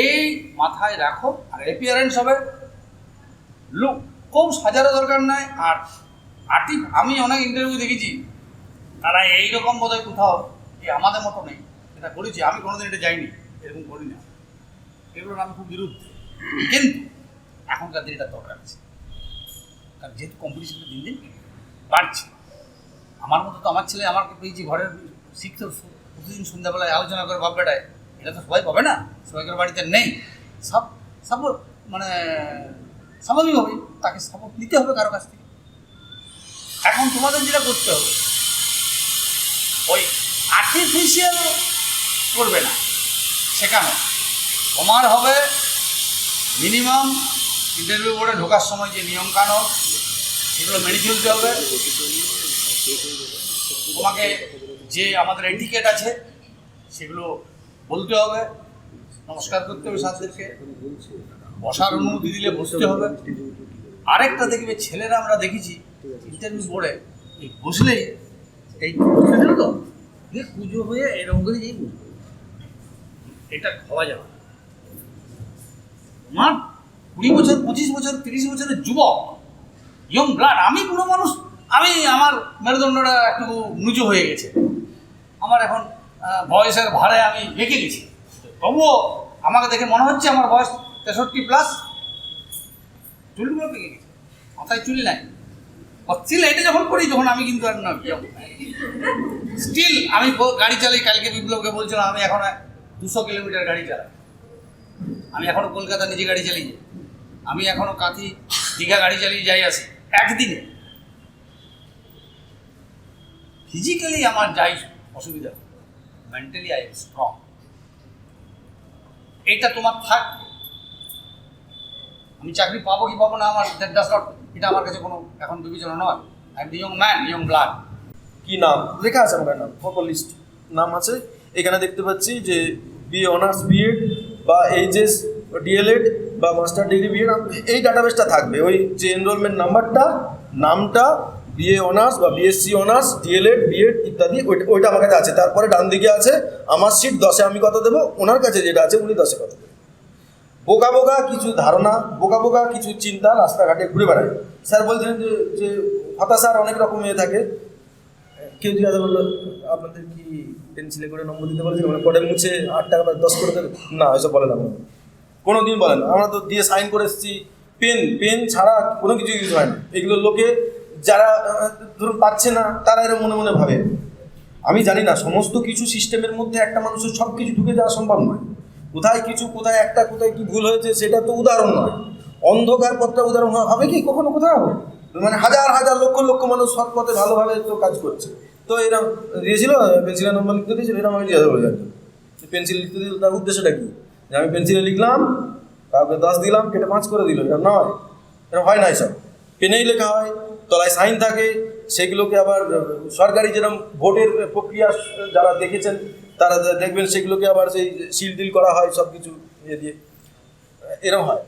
এই মাথায় রাখো। আর অ্যাপিয়ারেন্স হবে, লোক খুব সাজারও দরকার নয়। আর আমি অনেক ইন্টারভিউ দেখেছি, তারা এইরকম বোধহয় কোথাও আমাদের মতো নেই, এটা করেছি। আমি কোনোদিন এটা যাইনি, এরকম করি না, এগুলোর আমি খুব বিরুদ্ধে। কিন্তু এখনকার দিনে এটা দরকার আছে, কারণ যেহেতু কম্পিটিশনটা দিন দিন বাড়ছে। আমার মতো তো আমার ছেলে আমাকে পেয়েছি ঘরের শিখতে, প্রতিদিন সন্ধ্যাবেলায় আলোচনা করে ভাব বেটায়, এটা তো সবাই পাবে না, সবাইকার বাড়িতে নেই। সাপোর্ট মানে স্বাভাবিকভাবেই তাকে সাপোর্ট নিতে হবে কারো কাছ থেকে। এখন তোমাদের যেটা করতে হবে, ওই আর্টিফিশিয়াল করবে না, শেখানো। তোমার হবে মিনিমাম ইন্টারভিউ বোর্ডে ঢোকার সময় যে নিয়মকানুন, সেগুলো মেনে চলতে হবে। তোমাকে যে আমাদের এটিকেট আছে সেগুলো বলতে হবে, নমস্কার করতে হবে সাথীদেরকে, বসার অনুমতি দিলে বসতে হবে। আরেকটা দেখবে, ছেলেরা আমরা দেখেছি ইন্টারভিউ বোর্ডে এই বসলেই এই তো পুজো হয়ে এরকম করে যেই বুঝবে, এটা খাওয়া যাবে না। তোমার 20 বছর, 25 বছর, 30 বছরের যুবক, ইয়ং ব্লাড, আমি বুড়ো মানুষ, আমার মেরুদণ্ডটা একটু নুজু হয়ে গেছে, আমার এখন বয়সের ভারে আমি বেঁকে গেছি, তবুও আমাকে দেখে মনে হচ্ছে আমার বয়স 63+। চুলগুলো পেকে গেছে, মাথায় চুল নাই, স্টিল এটা যখন করি তখন আমি কিন্তু আর না, স্টিল আমি গাড়ি চালাই। কালকে বিপ্লবকে বলছিলাম আমি এখন 200 কিলোমিটার গাড়ি চালাই, আমি এখনও কলকাতা নিজে গাড়ি চালিয়ে যাই, আমি এখনও কাঁথি দীঘা গাড়ি চালিয়ে যাই আসি একদিনে। ফিজিক্যালি আমার যাই অসুবিধা, মেন্টালি আই এম স্ট্রং। এটা তোমার থাকবে। আমি চাকরি পাবো কি পাবো না, আমার দ্যাট ডাজ নট, এটা আমার কাছে কোনো এখন বিবেচনা নয়। I am the young man, young blood. কি নাম লেখা আছে? আমার নাম ফটো লিস্ট নাম আছে এখানে দেখতে পাচ্ছি, যে বিএ অনার্স বিএড বা এইচএস ডিএলএড বা মাস্টার ডিগ্রি বিএড, এই ডাটাবেসটা থাকবে। ওই যে এনরোলমেন্ট নাম্বারটা, নামটা, বিএ অনার্স বা বিএসসি অনার্স, ডিএলএড বিএড ইত্যাদি, ওইটা আমার কাছে আছে। তারপরে ডান দিকে আছে আমার সিট 10-এ আমি কত দেবো, ওনার কাছে যেটা আছে উনি 10-এ কত দেবেন। বোকা বোকা কিছু ধারণা, বোকা বোকা কিছু চিন্তা রাস্তাঘাটে ঘুরে বেড়ায়। স্যার বলছেন যে হতাশার অনেক রকম ইয়ে থাকে। কেউ জিজ্ঞাসা করলো আপনাদের কি পেন্সিলে করে নম্বর দিতে বলেছিল, মানে কোডে মুছে 8 টাকা বা 10 করে দেবে? না, এসব বলে না, কোনো দিন বলে না। আমরা তো দিয়ে সাইন করে এসেছি, পেন ছাড়া কোনো কিছু ইউজ হয় না। এগুলো লোকে যারা ধরুন পাচ্ছে না, তারা এরকম মনে মনে ভাবে। আমি জানি না, সমস্ত কিছু সিস্টেমের মধ্যে একটা মানুষের সব কিছু ঢুকে যাওয়া সম্ভব নয়। কোথায় কিছু, কোথায় একটা, কোথায় কি ভুল হয়েছে সেটা তো উদাহরণ নয়। অন্ধকার পথটা উদাহরণ হবে কি কখনো কোথাও? মানে হাজার হাজার লক্ষ লক্ষ মানুষ সৎ পথে ভালোভাবে তো কাজ করছে। তো এরকম দিয়েছিল, পেন্সিলের নম্বর লিখতে দিয়েছিল, এরকম আমি জিজ্ঞাসা করে জানতাম পেন্সিল লিখতে দিল, তার উদ্দেশ্যটা কী? যে আমি পেন্সিলে লিখলাম, কাউকে 10 দিলাম, কেটে 5 করে দিল, এটা নয়, এটা হয় না। এসব পেনেই লেখা হয়, তলায় সাইন থাকে, সেগুলোকে আবার সরকারি যেরকম ভোটের প্রক্রিয়া যারা দেখেছেন তারা দেখবেন, সেগুলোকে আবার সেই সিল টিল করা হয় সব কিছু ইয়ে দিয়ে, এরকম হয়।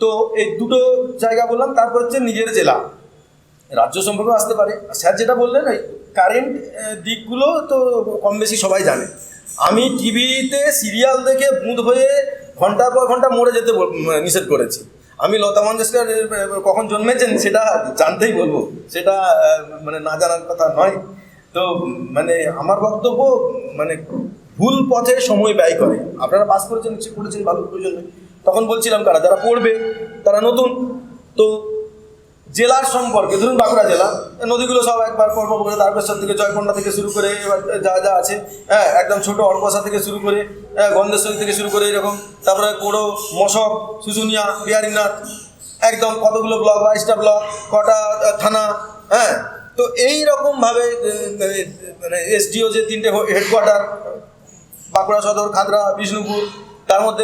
তো এই দুটো জায়গা বললাম। তারপর হচ্ছে নিজের জেলা, রাজ্য সম্পর্কেও আসতে পারে। স্যার যেটা বললেন, এই কারেন্ট দিকগুলো তো কম বেশি সবাই জানে। আমি টিভিতে সিরিয়াল দেখে বুঁদ হয়ে ঘন্টার পর ঘন্টা মরে যেতে নিষেধ করেছি। আমি লতা মঙ্গেশকর কখন জন্মেছেন সেটা জানতেই বলবো, সেটা মানে না জানার কথা নয়। তো মানে আমার বক্তব্য মানে ভুল পথে সময় ব্যয় করে। আপনারা পাস করেছেন, করেছেন ভালো, প্রয়োজন নেই। তখন বলছিলাম কারা যারা পড়বে তারা নতুন। তো জেলার সম্পর্কে ধরুন বাঁকুড়া জেলা, নদীগুলো সব একবার পর্ব করে তারকেশ্বর থেকে জয়কন্যা থেকে শুরু করে এবার যা যা আছে, হ্যাঁ একদম ছোটো অর্কসা থেকে শুরু করে গন্ধেশ্বরী থেকে শুরু করে এরকম, তারপরে কোড়ো, মশক, শুশুনিয়া, বিহারীনাথ, একদম কতগুলো ব্লক, 22টা ব্লক, কটা থানা, হ্যাঁ। তো এই রকমভাবে মানে এসডিও যে 3টে হেডকোয়ার্টার, বাঁকুড়া সদর, খাতড়া, বিষ্ণুপুর, তার মধ্যে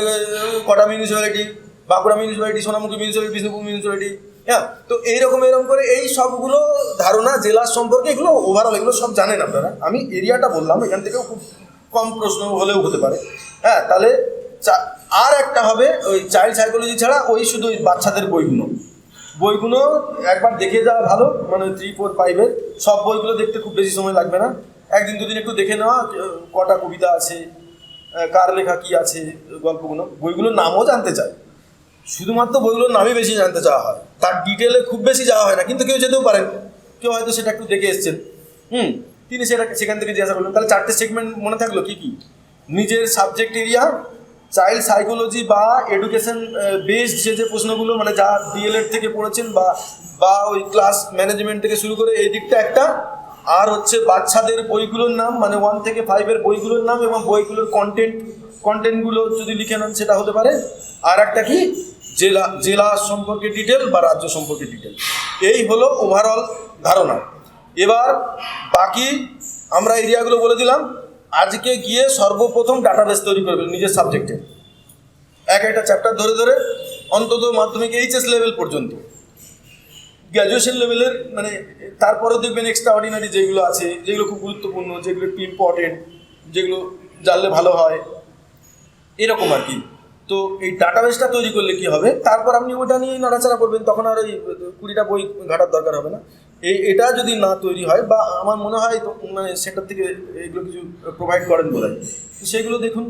কটা municipality, Bankura municipality, Sonamukhi municipality, Bishnupur municipality, হ্যাঁ। তো এইরকম করে এই সবগুলো ধারণা জেলার সম্পর্কে, এগুলো ওভারঅল এগুলো সব জানেন আপনারা। আমি এরিয়াটা বললাম, এখান থেকেও খুব কম প্রশ্ন হলেও হতে পারে, হ্যাঁ। তাহলে আর একটা হবে ওই চাইল্ড সাইকোলজি ছাড়া ওই শুধু ওই বাচ্চাদের বইগুলো একবার দেখে যাওয়া ভালো, মানে 3, 4, 5-এর সব বইগুলো দেখতে খুব বেশি সময় লাগবে না। একদিন দুদিন একটু দেখে নেওয়া, কটা কবিতা আছে, কার লেখা কী আছে, গল্পগুলো, বইগুলোর নামও জানতে চায়। শুধুমাত্র বইগুলোর নামই বেশি জানতে চাওয়া হয়, তার ডিটেলে খুব বেশি যাওয়া হয় না। কিন্তু কেউ যেতেও পারেন, কেউ হয়তো সেটা একটু দেখে এসছেন, তিনি সেখান থেকে জিজ্ঞাসা করলেন। তাহলে 4টে সেগমেন্ট মনে থাকলো কী কী? নিজের সাবজেক্ট এরিয়া, চাইল্ড সাইকোলজি বা এডুকেশন বেসড যে প্রশ্নগুলো, মানে যা ডিএলএড থেকে পড়েছেন বা ওই ক্লাস ম্যানেজমেন্ট থেকে শুরু করে এই দিকটা একটা। আর হচ্ছে বাচ্চাদের বইগুলোর নাম, মানে 1 থেকে 5-এর বইগুলোর নাম এবং বইগুলোর কন্টেন্টগুলো যদি লিখে নেন সেটা হতে পারে। আর একটা কি, জেলা সম্পর্কে ডিটেল বা রাজ্য সম্পর্কে ডিটেল। এই হলো ওভারঅল ধারণা। এবার বাকি আমরা এরিয়াগুলো বলে দিলাম। আজকে গিয়ে সর্বপ্রথম ডাটাবেস তৈরি করবেন নিজের সাবজেক্টে, একটা চ্যাপ্টার ধরে ধরে, অন্তত মাধ্যমিক এইচএস লেভেল পর্যন্ত। গ্র্যাজুয়েশন লেভেলের মানে তারপরেও দেখবেন এক্সট্রা অর্ডিনারি যেগুলো আছে, যেগুলো খুব গুরুত্বপূর্ণ, যেগুলো একটু ইম্পর্টেন্ট, যেগুলো জানলে ভালো হয়, এরকম আর কি। তো এই ডাটাবেসটা তৈরি করলে কি হবে, তারপর আপনি ওটা নিয়ে নাড়াচাড়া করবেন, তখন আর ওই 20টা বই ঘাটার দরকার হবে না। এটা যদি না তৈরি হয়, বা আমার মনে হয় মানে সেটার থেকে এগুলো কিছু প্রোভাইড করেন বলে, সেগুলো দেখুন।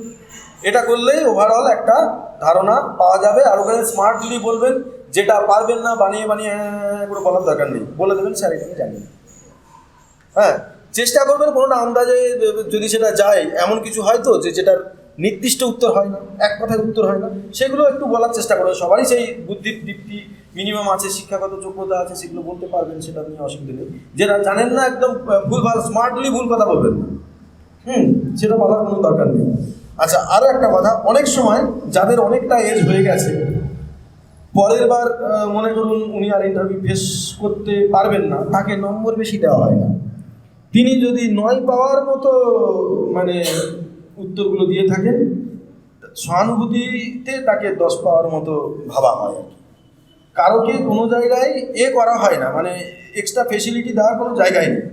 এটা করলেই ওভারঅল একটা ধারণা পাওয়া যাবে। আর ওখানে স্মার্টলি বলবেন, যেটা পারবেন না বানিয়ে করে বলার দরকার নেই, বলে দেবেন স্যার এটা আমি জানি না, হ্যাঁ। চেষ্টা করবেন কোনোটা আন্দাজে, যদি সেটা যায়, এমন কিছু হয়তো যেটার নির্দিষ্ট উত্তর হয় না, এক কথায় উত্তর হয় না, সেগুলো একটু বলার চেষ্টা করবেন। সবারই সেই বুদ্ধির দীপ্তি মিনিমাম আছে, শিক্ষাগত যোগ্যতা আছে, সেগুলো বলতে পারবেন, সেটা নিয়ে অসুবিধা নেই। যেটা জানেন না একদম ভুলভাল স্মার্টলি ভুল কথা বলবেন না, সেটা বলার কোনো দরকার নেই। আচ্ছা, আরও একটা কথা, অনেক সময় যাদের অনেকটা এজ হয়ে গেছে, পরের বার মনে করুন উনি আর ইন্টারভিউ ফেস করতে পারবেন না, তাকে নম্বর বেশি দেওয়া হয় না। তিনি যদি 9 পাওয়ার মতো মানে উত্তরগুলো দিয়ে থাকেন, সহানুভূতিতে তাকে 10 পাওয়ার মতো ভাবা হয় আর কি। কারোকে কোনো জায়গায় করা হয় না, মানে এক্সট্রা ফেসিলিটি দেওয়ার কোনো জায়গায় নেই।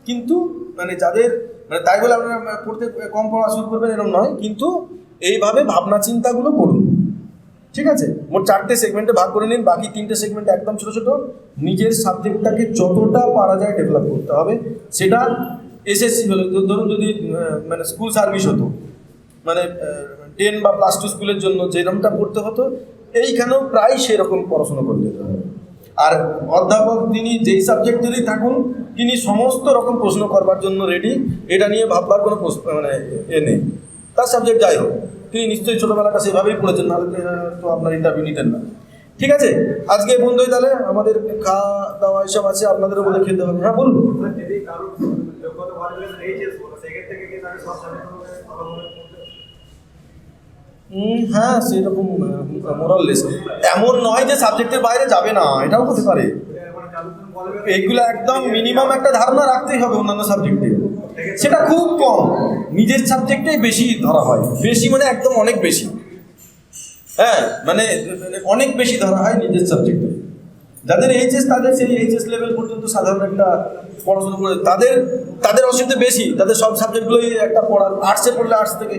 কিন্তু মানে যাদের মানে তাই বলে আপনারা পড়তে কম পড়া শুরু করবেন এরকম নয়, কিন্তু এইভাবে ভাবনা চিন্তাগুলো করুন, ঠিক আছে। মোট 4টে সেগমেন্টে ভাগ করে নিন, বাকি 3টে সেগমেন্টে একদম ছোটো ছোটো। নিজের সাবজেক্টটাকে যতটা পারা যায় ডেভেলপ করতে হবে। সেটা এসএসসি হলে, ধরুন যদি মানে স্কুল সার্ভিস হতো, মানে 10 বা +2 স্কুলের জন্য যেরকমটা পড়তে হতো, এইখানেও প্রায় সেরকম পড়াশোনা করে যেতে হবে। আর অধ্যাপক তিনি যেই সাবজেক্টেরই থাকুন, তিনি সমস্ত রকম প্রশ্ন করবার জন্য রেডি। এটা নিয়ে ভাববার কোনো প্রশ্ন মানে নেই, তার সাবজেক্ট যাই হোক। তিনি নিশ্চয়ই ছোটোবেলাটা সেভাবেই পড়েছেন, নাহলে তো আপনার ইন্টারভিউ নিতেন না। ঠিক আছে, আজকে বন্ধুই, তাহলে আমাদের খাওয়া দাওয়া এসব আছে, আপনাদেরও বলে খেতে হবে। হ্যাঁ বলুন। হ্যাঁ, সেরকম মোরাললেস এমন নয় যে সাবজেক্টের বাইরে যাবে না, এটাও হতে পারে। এইগুলো একদম মিনিমাম একটা ধারণা রাখতেই হবে অন্যান্য সাবজেক্টে, সেটা খুব কম। নিজের সাবজেক্টেই বেশি ধরা হয়, বেশি মানে একদম অনেক বেশি, হ্যাঁ, মানে অনেক বেশি ধরা হয় নিজের সাবজেক্টে। যাদের এইচএস, তাদের সেই এইচএস লেভেল পর্যন্ত সাধারণ একটা পড়াশোনা করে, তাদের অসুবিধা বেশি, তাদের সব সাবজেক্টগুলোই একটা পড়ার। আর্টসে পড়লে আর্টস থেকে,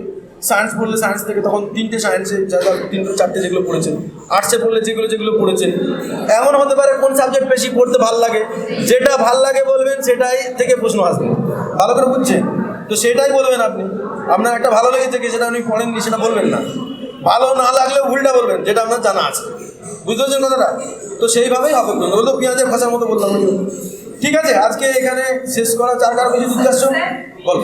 সায়েন্স পড়লে সায়েন্স থেকে তখন 3টে সায়েন্সে যারা 3-4টে যেগুলো পড়েছেন, আর্টসে পড়লে যেগুলো পড়েছেন। এমন হতে পারে কোন সাবজেক্ট বেশি পড়তে ভাল লাগে, যেটা ভাল লাগে বলবেন সেটাই থেকে প্রশ্ন আসবে, ভালো করে বুঝছেন তো সেটাই বলবেন আপনি। আপনার একটা ভালো লেগেছে কি সেটা আপনি পড়েননি সেটা বলবেন না, ভালো না লাগলেও ভুলটা বলবেন যেটা আপনার জানা আছে, বুঝতে পারছেন কথাটা? তো সেইভাবেই হবে, ওগুলো তো পেঁয়াজের ভাষার মতো বললাম। ঠিক আছে, আজকে এখানে শেষ করা চার কারো কিছু জিজ্ঞাসা বল।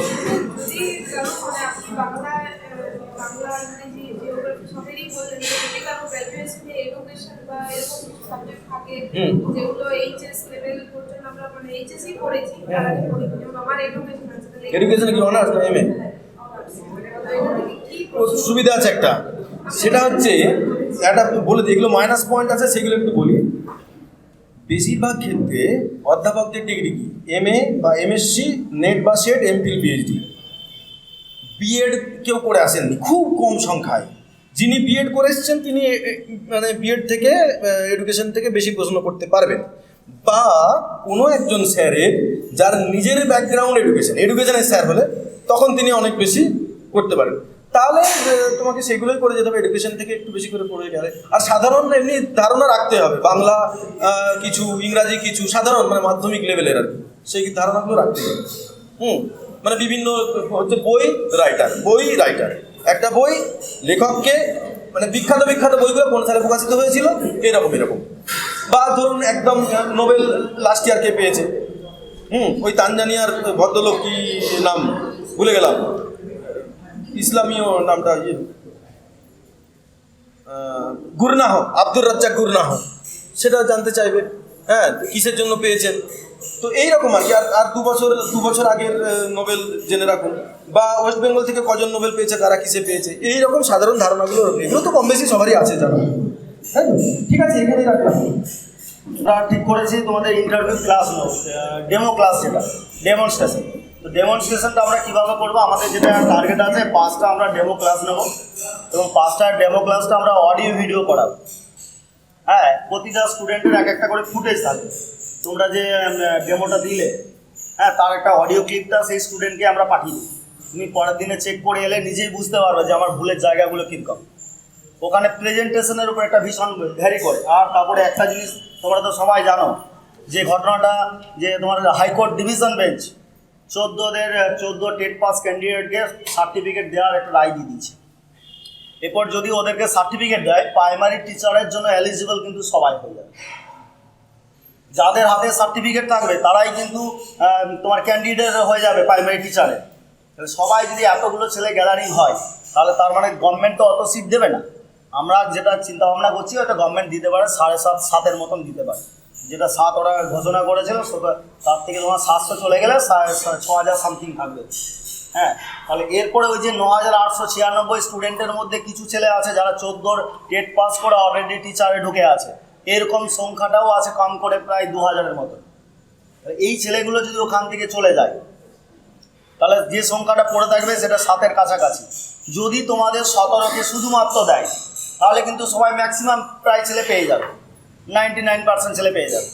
এডুকেশনে কি অনার্স না এমএ? সুবিধা আছে একটা, সেটা হচ্ছে একটা বলে দিই, এগুলো মাইনাস পয়েন্ট আছে সেগুলো একটু বলি। বেশিরভাগ ক্ষেত্রে অধ্যাপকদের ডিগ্রি কি এমএ বা এমএসসি, নেট বা সেট, এমফিল, পিএইচডি। বিএড কেউ করে আসেননি, খুব কম সংখ্যায়। যিনি বিএড করে এসেছেন তিনি মানে বিএড থেকে এডুকেশন থেকে বেশি প্রশ্ন করতে পারবেন, বা কোনো একজন স্যারের যার নিজের ব্যাকগ্রাউন্ড এডুকেশনের স্যার হলে তখন তিনি অনেক বেশি করতে পারেন। তাহলে তোমাকে সেগুলোই করে যেতে হবে, এডুকেশন থেকে একটু বেশি করে পড়ে গেলে। আর সাধারণ এমনি ধারণা রাখতে হবে, বাংলা কিছু, ইংরাজি কিছু, সাধারণ মানে মাধ্যমিক লেভেলের আর কি, সেই ধারণাগুলো রাখতে হবে। মানে বিভিন্ন হচ্ছে বই রাইটার, একটা বই লেখককে মানে বিখ্যাত বইগুলো কোন সালে প্রকাশিত হয়েছিল এরকম, বা ধরুন একদম নোবেল লাস্ট ইয়ার কে পেয়েছে, ওই তানজানিয়ার ভদ্রলোক কি নাম ভুলে গেলাম, ইসলামীয় নামটা গুরনাহ, আব্দুর রাজ্জাক গুরনাহ, সেটা জানতে চাইবে, হ্যাঁ কিসের জন্য পেয়েছেন। তো এইরকম আর কি। আর দু বছর আগের নোবেল জেনে রাখুন, বা ওয়েস্ট বেঙ্গল থেকে কজন নোবেল পেয়েছে, কারা কিসে পেয়েছে, এইরকম সাধারণ ধারণাগুলো, এগুলো তো কম বেশি সবারই আছে জানা, হ্যাঁ ঠিক আছে, এখানেই রাখলাম। আমরা ঠিক করেছি তোমাদের ইন্টারভিউ ক্লাস নেব, ডেমো ক্লাস, যেটা ডেমনস্ট্রেশন। তো ডেমনস্ট্রেশনটা আমরা কীভাবে করবো, আমাদের যেটা টার্গেট আছে 5টা আমরা ডেমো ক্লাস নেব, এবং 5টা ডেমো ক্লাসটা আমরা অডিও ভিডিও করাবো। হ্যাঁ, প্রতিটা স্টুডেন্টের একটা করে ফুটেজ থাকবে, তোমরা যে ডেমোটা দিলে, হ্যাঁ তার একটা অডিও ক্লিপটা সেই স্টুডেন্টকে আমরা পাঠিয়ে দিই। তুমি পরের দিনে চেক করে এলে নিজেই বুঝতে পারবে যে আমার ভুলের জায়গাগুলো কীরকম। ওখানে প্রেজেন্টেশনের উপর একটা ভীষণ ভ্যারি করে। আর তারপরে একটা জিনিস তোমরা তো সবাই জানো, যে ঘটনাটা যে তোমার high court division bench 14 TET pass ক্যান্ডিডেটকে সার্টিফিকেট দেওয়ার একটা রায় দিয়ে দিয়েছে। এরপর যদি ওদেরকে সার্টিফিকেট দেয়, প্রাইমারি টিচারের জন্য এলিজিবল কিন্তু সবাই হয়ে যাবে। যাদের হাতে সার্টিফিকেট থাকবে তারাই কিন্তু তোমার ক্যান্ডিডেট হয়ে যাবে প্রাইমারি টিচারে। তাহলে সবাই যদি এতগুলো ছেলে গ্যাদারিং হয়, তাহলে তার মানে গভর্নমেন্ট তো অত সিট দেবে না। আমরা যেটা চিন্তা ভাবনা করছি ওটা গভর্নমেন্ট দিতে পারে 7.5-7 মতন দিতে পারে, যেটা 7 ওরা ঘোষণা করেছিল, তার থেকে তোমার 700 চলে গেলে 6,000 সামথিং থাকবে। হ্যাঁ, তাহলে এরপরে ওই যে 9,896 স্টুডেন্টের মধ্যে কিছু ছেলে আছে যারা 14 টেট পাস করে অলরেডি টিচারে ঢুকে আছে, এরকম সংখ্যাটাও আছে কম করে প্রায় 2,000-এর মতো। এই ছেলেগুলো যদি ওখান থেকে চলে যায়, তাহলে যে সংখ্যাটা পড়ে থাকবে সেটা 7-এর কাছাকাছি। যদি তোমাদের 17কে শুধুমাত্র দেয়, তাহলে কিন্তু সবাই ম্যাক্সিমাম প্রায় ছেলে পেয়ে যাবে, 99% ছেলে পেয়ে যাবে।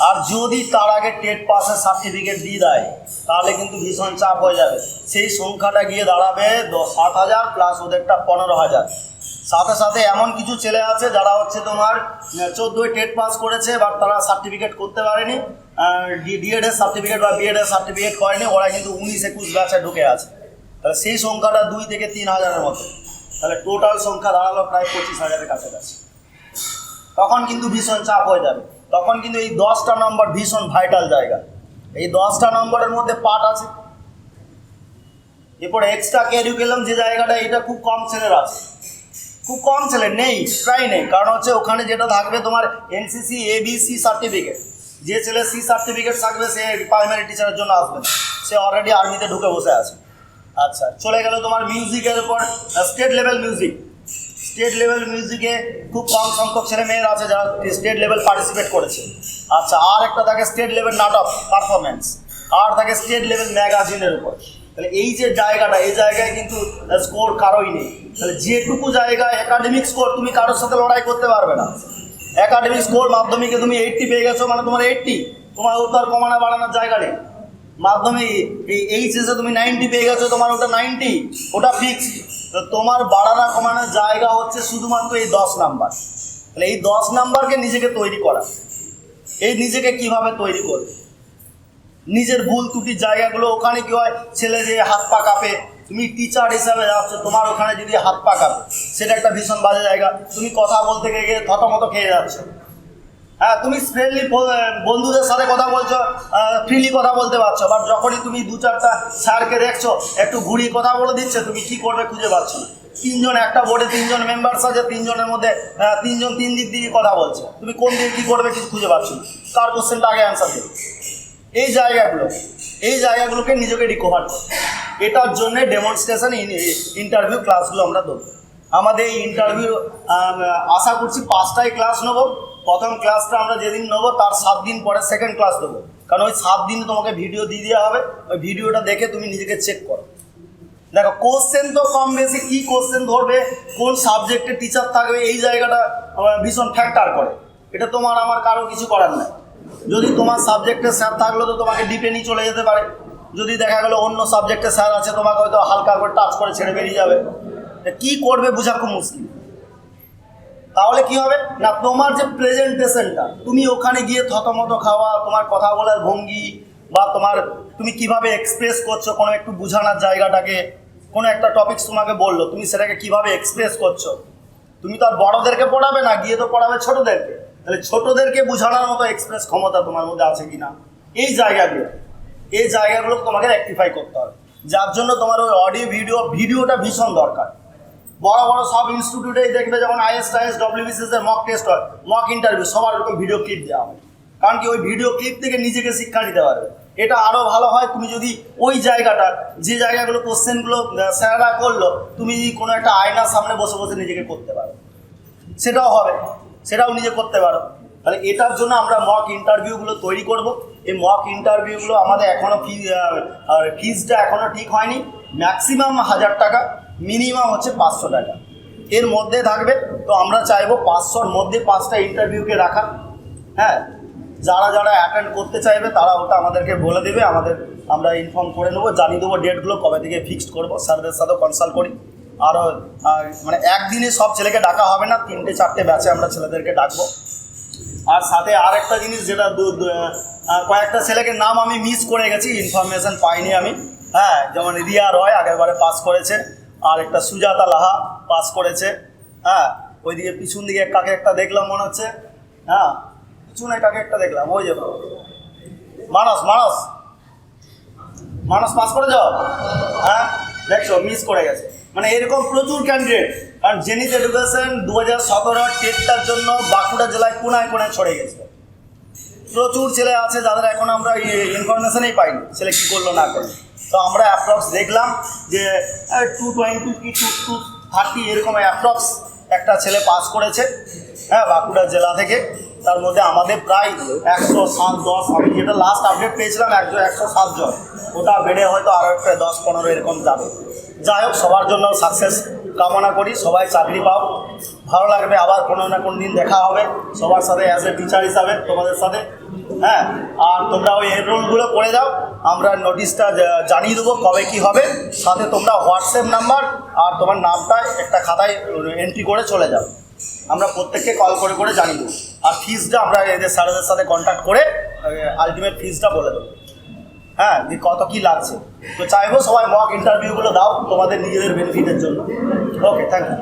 আর যদি তার আগে টেট পাসের সার্টিফিকেট দিয়ে দেয়, তাহলে কিন্তু ভীষণ চাপ হয়ে যাবে। সেই সংখ্যাটা গিয়ে দাঁড়াবে 7,000 প্লাস ওদেরটা 15,000। সাথে সাথে এমন কিছু ছেলে আছে যারা হচ্ছে তোমার 14 টেট পাস করেছে, বাট তারা সার্টিফিকেট করতে পারেনি, ডিএড এর সার্টিফিকেট বা বিএড এর সার্টিফিকেট করেনি, ওরা কিন্তু 19-21 ব্যাচে ঢুকে আছে। তাহলে সেই সংখ্যাটা 2 থেকে 3,000-এর মতো, তাহলে টোটাল সংখ্যা দাঁড়ালো প্রায় 25,000-এর কাছাকাছি। তখন কিন্তু ভীষণ চাপ হয়ে যাবে। তখন কিন্তু এই 10টা নম্বর ভীষণ ভাইটাল জায়গা। এই 10টা নম্বরের মধ্যে পার্ট আছে। এরপরে এক্সট্রা ক্যারিকুলাম যে জায়গাটা, এটা খুব কম ছেলের আছে, খুব কম ছেলে নেই, প্রায় নেই। কারণ হচ্ছে ওখানে যেটা থাকবে তোমার এনসিসি ABC সার্টিফিকেট। যে ছেলে সি সার্টিফিকেট থাকবে সে প্রাইমারি টিচারের জন্য আসবে, সে অলরেডি আর্মিতে ঢুকে বসে আছে। আচ্ছা, চলে গেল তোমার মিউজিকের উপর, state level music. State level মিউজিকে খুব কম সংখ্যক ছেলে মেয়ের আছে যারা স্টেট লেভেল পার্টিসিপেট করেছে। আচ্ছা, আর একটা থাকে স্টেট লেভেল নাটক পারফরমেন্স, আর থাকে স্টেট লেভেল ম্যাগাজিনের উপর। তাহলে এই যে জায়গাটা, এই জায়গায় কিন্তু স্কোর কারোই নেই। তাহলে যেটুকু জায়গায় একাডেমিক স্কোর, তুমি কারোর সাথে লড়াই করতে পারবে না। একাডেমিক স্কোর মাধ্যমিকে তুমি 80 পেয়ে গেছো, মানে তোমার 80, তোমার তো আর কমানো বাড়ানোর জায়গা নেই। মাধ্যমে এই এইচএসে তুমি 90 পেয়ে গেছো, তোমার ওটা 90, ওটা ফিক্সড। তো তোমার বাড়ানো কমানোর জায়গা হচ্ছে শুধুমাত্র এই 10 নাম্বার। তাহলে এই 10 নাম্বারকে নিজেকে তৈরি করা, এই নিজেকে কিভাবে তৈরি করবে, নিজের ভুল ত্রুটির জায়গাগুলো। ওখানে কি হয়, ছেলে যে হাত পা কাঁপে, তুমি টিচার হিসাবে যাচ্ছ, তোমার ওখানে যদি হাত পা কাঁপে সেটা একটা ভীষণ বাজে জায়গা। তুমি কথা বলতে গিয়ে থতমত খেয়ে যাচ্ছ। হ্যাঁ, তুমি ফ্রেন্ডলি বন্ধুদের সাথে কথা বলছো, ফ্রিলি কথা বলতে পারছো, বাট যখনই তুমি 2-4টা স্যারকে দেখছো একটু ঘুরিয়ে কথা বলে দিচ্ছে, তুমি কি করবে খুঁজে পাচ্ছ না। 3 জন একটা বোর্ডে 3 জন মেম্বার্স আছে, 3 জনের মধ্যে 3 জন 3 দিক দিয়ে কথা বলছে, তুমি কোন দিকে কী করবে কিছু খুঁজে পাচ্ছ না। কার কোশ্চেনটা আগে অ্যান্সার দেবে, এই জায়গাগুলোকে নিজেকে রিকভার করো। এটার জন্যে ডেমনস্ট্রেশন ইন্টারভিউ ক্লাসগুলো আমরা দেবো। আমাদের এই ইন্টারভিউ আশা করছি 5টাই ক্লাস নেবো। প্রথম ক্লাসটা আমরা যেদিন নেবো তার 7 দিন পরে সেকেন্ড ক্লাস দেবো, কারণ ওই 7 দিনে তোমাকে ভিডিও দিয়ে দেওয়া হবে। ওই ভিডিওটা দেখে তুমি নিজেকে চেক করো। দেখো, কোশ্চেন তো কম বেশি, কী কোশ্চেন ধরবে, কোন সাবজেক্টে টিচার থাকবে, এই জায়গাটা ভীষণ ফ্যাক্টর করে। এটা তোমার আমার কারো কিছু করার নাই। যদি তোমার সাবজেক্টে স্যার থাকলো তো তোমাকে ডিপে নিয়ে চলে যেতে পারে। যদি দেখা গেলো অন্য সাবজেক্টে স্যার আছে, তোমাকে হয়তো হালকা করে টাচ করে ছেড়ে বেরিয়ে যাবে। কী করবে বোঝা খুব মুশকিল। তাহলে কি হবে না, তোমার যে প্রেজেন্টেশনটা, তুমি ওখানে গিয়ে থতমত খাওয়া, তোমার কথা বলার ভঙ্গি বা তুমি কিভাবে এক্সপ্রেস করছো কোনো একটু বোঝানোর জায়গাটাকে, কোনো একটা টপিকস তোমাকে বললো, তুমি সেটাকে কিভাবে এক্সপ্রেস করছো। তুমি তো আর বড়োদেরকে পড়াবে না, গিয়ে তো পড়াবে ছোটোদেরকে। তাহলে ছোটোদেরকে বোঝানোর মতো এক্সপ্রেস ক্ষমতা তোমার মধ্যে আছে কি না, এই জায়গাগুলো তোমাকে রেকটিফাই করতে হবে। যার জন্য তোমার ওই অডিও ভিডিওটা ভীষণ দরকার। বড় বড় সব ইনস্টিটিউটেই দেখবে, যেমন IAS, WBCS এর মক টেস্ট হয়, মক ইন্টারভিউ, সবার এরকম ভিডিও ক্লিপ দেওয়া হয়। কারণ কি, ওই ভিডিও ক্লিপ থেকে নিজেকে শিক্ষা নিতে পারবে। এটা আরও ভালো হয় তুমি যদি ওই জায়গাটা, যে জায়গাগুলো কোশ্চেনগুলো স্যাররা করলো, তুমি কোনো একটা আয়নার সামনে বসে বসে নিজেকে করতে পারো, সেটাও হবে, সেটাও নিজে করতে পারো। তাহলে এটার জন্য আমরা মক ইন্টারভিউগুলো তৈরি করব। এই মক ইন্টারভিউগুলো আমাদের এখনও ফিজটা এখনও ঠিক হয়নি। ম্যাক্সিমাম 1000 টাকা, মিনিমাম হচ্ছে 500 টাকা, এর মধ্যে থাকবে। তো আমরা চাইবো 500-র মধ্যে 5টা ইন্টারভিউকে রাখা। হ্যাঁ, যারা অ্যাটেন্ড করতে চাইবে তারা ওটা আমাদেরকে বলে দেবে, আমরা ইনফর্ম করে নেবো, জানিয়ে দেবো ডেটগুলো কবে থেকে ফিক্সড করবো। স্যারদের সাথেও কনসাল্ট করি। আরও মানে একদিনে সব ছেলেকে ডাকা হবে না, 3-4টে ব্যাচে আমরা ছেলেদেরকে ডাকবো। আর সাথে আর একটা জিনিস, যেটা কয়েকটা ছেলেকে নাম আমি মিস করে গেছি, ইনফরমেশান পাইনি আমি। হ্যাঁ, যেমন রিয়া রয় আগেরবারে পাস করেছে, আর একটা সুজাতা লাহা পাস করেছে। হ্যাঁ, ওইদিকে পিছন দিকে কাকে একটা দেখলাম মনে হচ্ছে, হ্যাঁ পিছনে কাকে একটা দেখলাম, ওই যে মানস পাস করে যাও। হ্যাঁ, দেখছো মিস করে গেছে। মানে এরকম প্রচুর ক্যান্ডিডেট। কারণ জেনিথ এডুকেশন 2017 টেটটার জন্য বাঁকুড়া জেলায় কোনায় ছড়ে গেছে। প্রচুর ছেলে আছে যাদের এখন আমরা ইনফরমেশনই পাইনি ছেলে কী করলো না করলো। তো আমরা অ্যাপ্রক্স দেখলাম যে 220 কি 230 এরকম অ্যাপ্রক্স একটা ছেলে পাস করেছে। হ্যাঁ, বাঁকুড়া জেলা থেকে। তার মধ্যে আমাদের প্রায় 107-10, আমি যেটা লাস্ট আপডেট পেয়েছিলাম 107 জন, ওটা বেড়ে হয়তো আরও একটা 10-15 এরকম যাবে। যাই হোক, সবার জন্য সাকসেস কামনা করি, সবাই চাকরি পাও। ভালো লাগবে, আবার কোনো না কোনো দিন দেখা হবে সবার সাথে অ্যাজ এ টিচার হিসাবে তোমাদের সাথে। হ্যাঁ, আর তোমরা ওই এনরোলগুলো করে দাও, আমরা নোটিশটা জানিয়ে দেবো কবে কী হবে। সাথে তোমরা হোয়াটসঅ্যাপ নাম্বার আর তোমার নামটা একটা খাতায় এন্ট্রি করে চলে যাও, আমরা প্রত্যেককে কল করে জানিয়ে দেবো। আর ফিজটা আমরা এদের স্যারদের সাথে কন্ট্যাক্ট করে আলটিমেট ফিজটা বলে দেবো। হ্যাঁ, যে কত কী লাগছে। তো চাইবো সবাই মক ইন্টারভিউগুলো দাও তোমাদের নিজেদের বেনিফিটের জন্য। ওকে, থ্যাংক ইউ।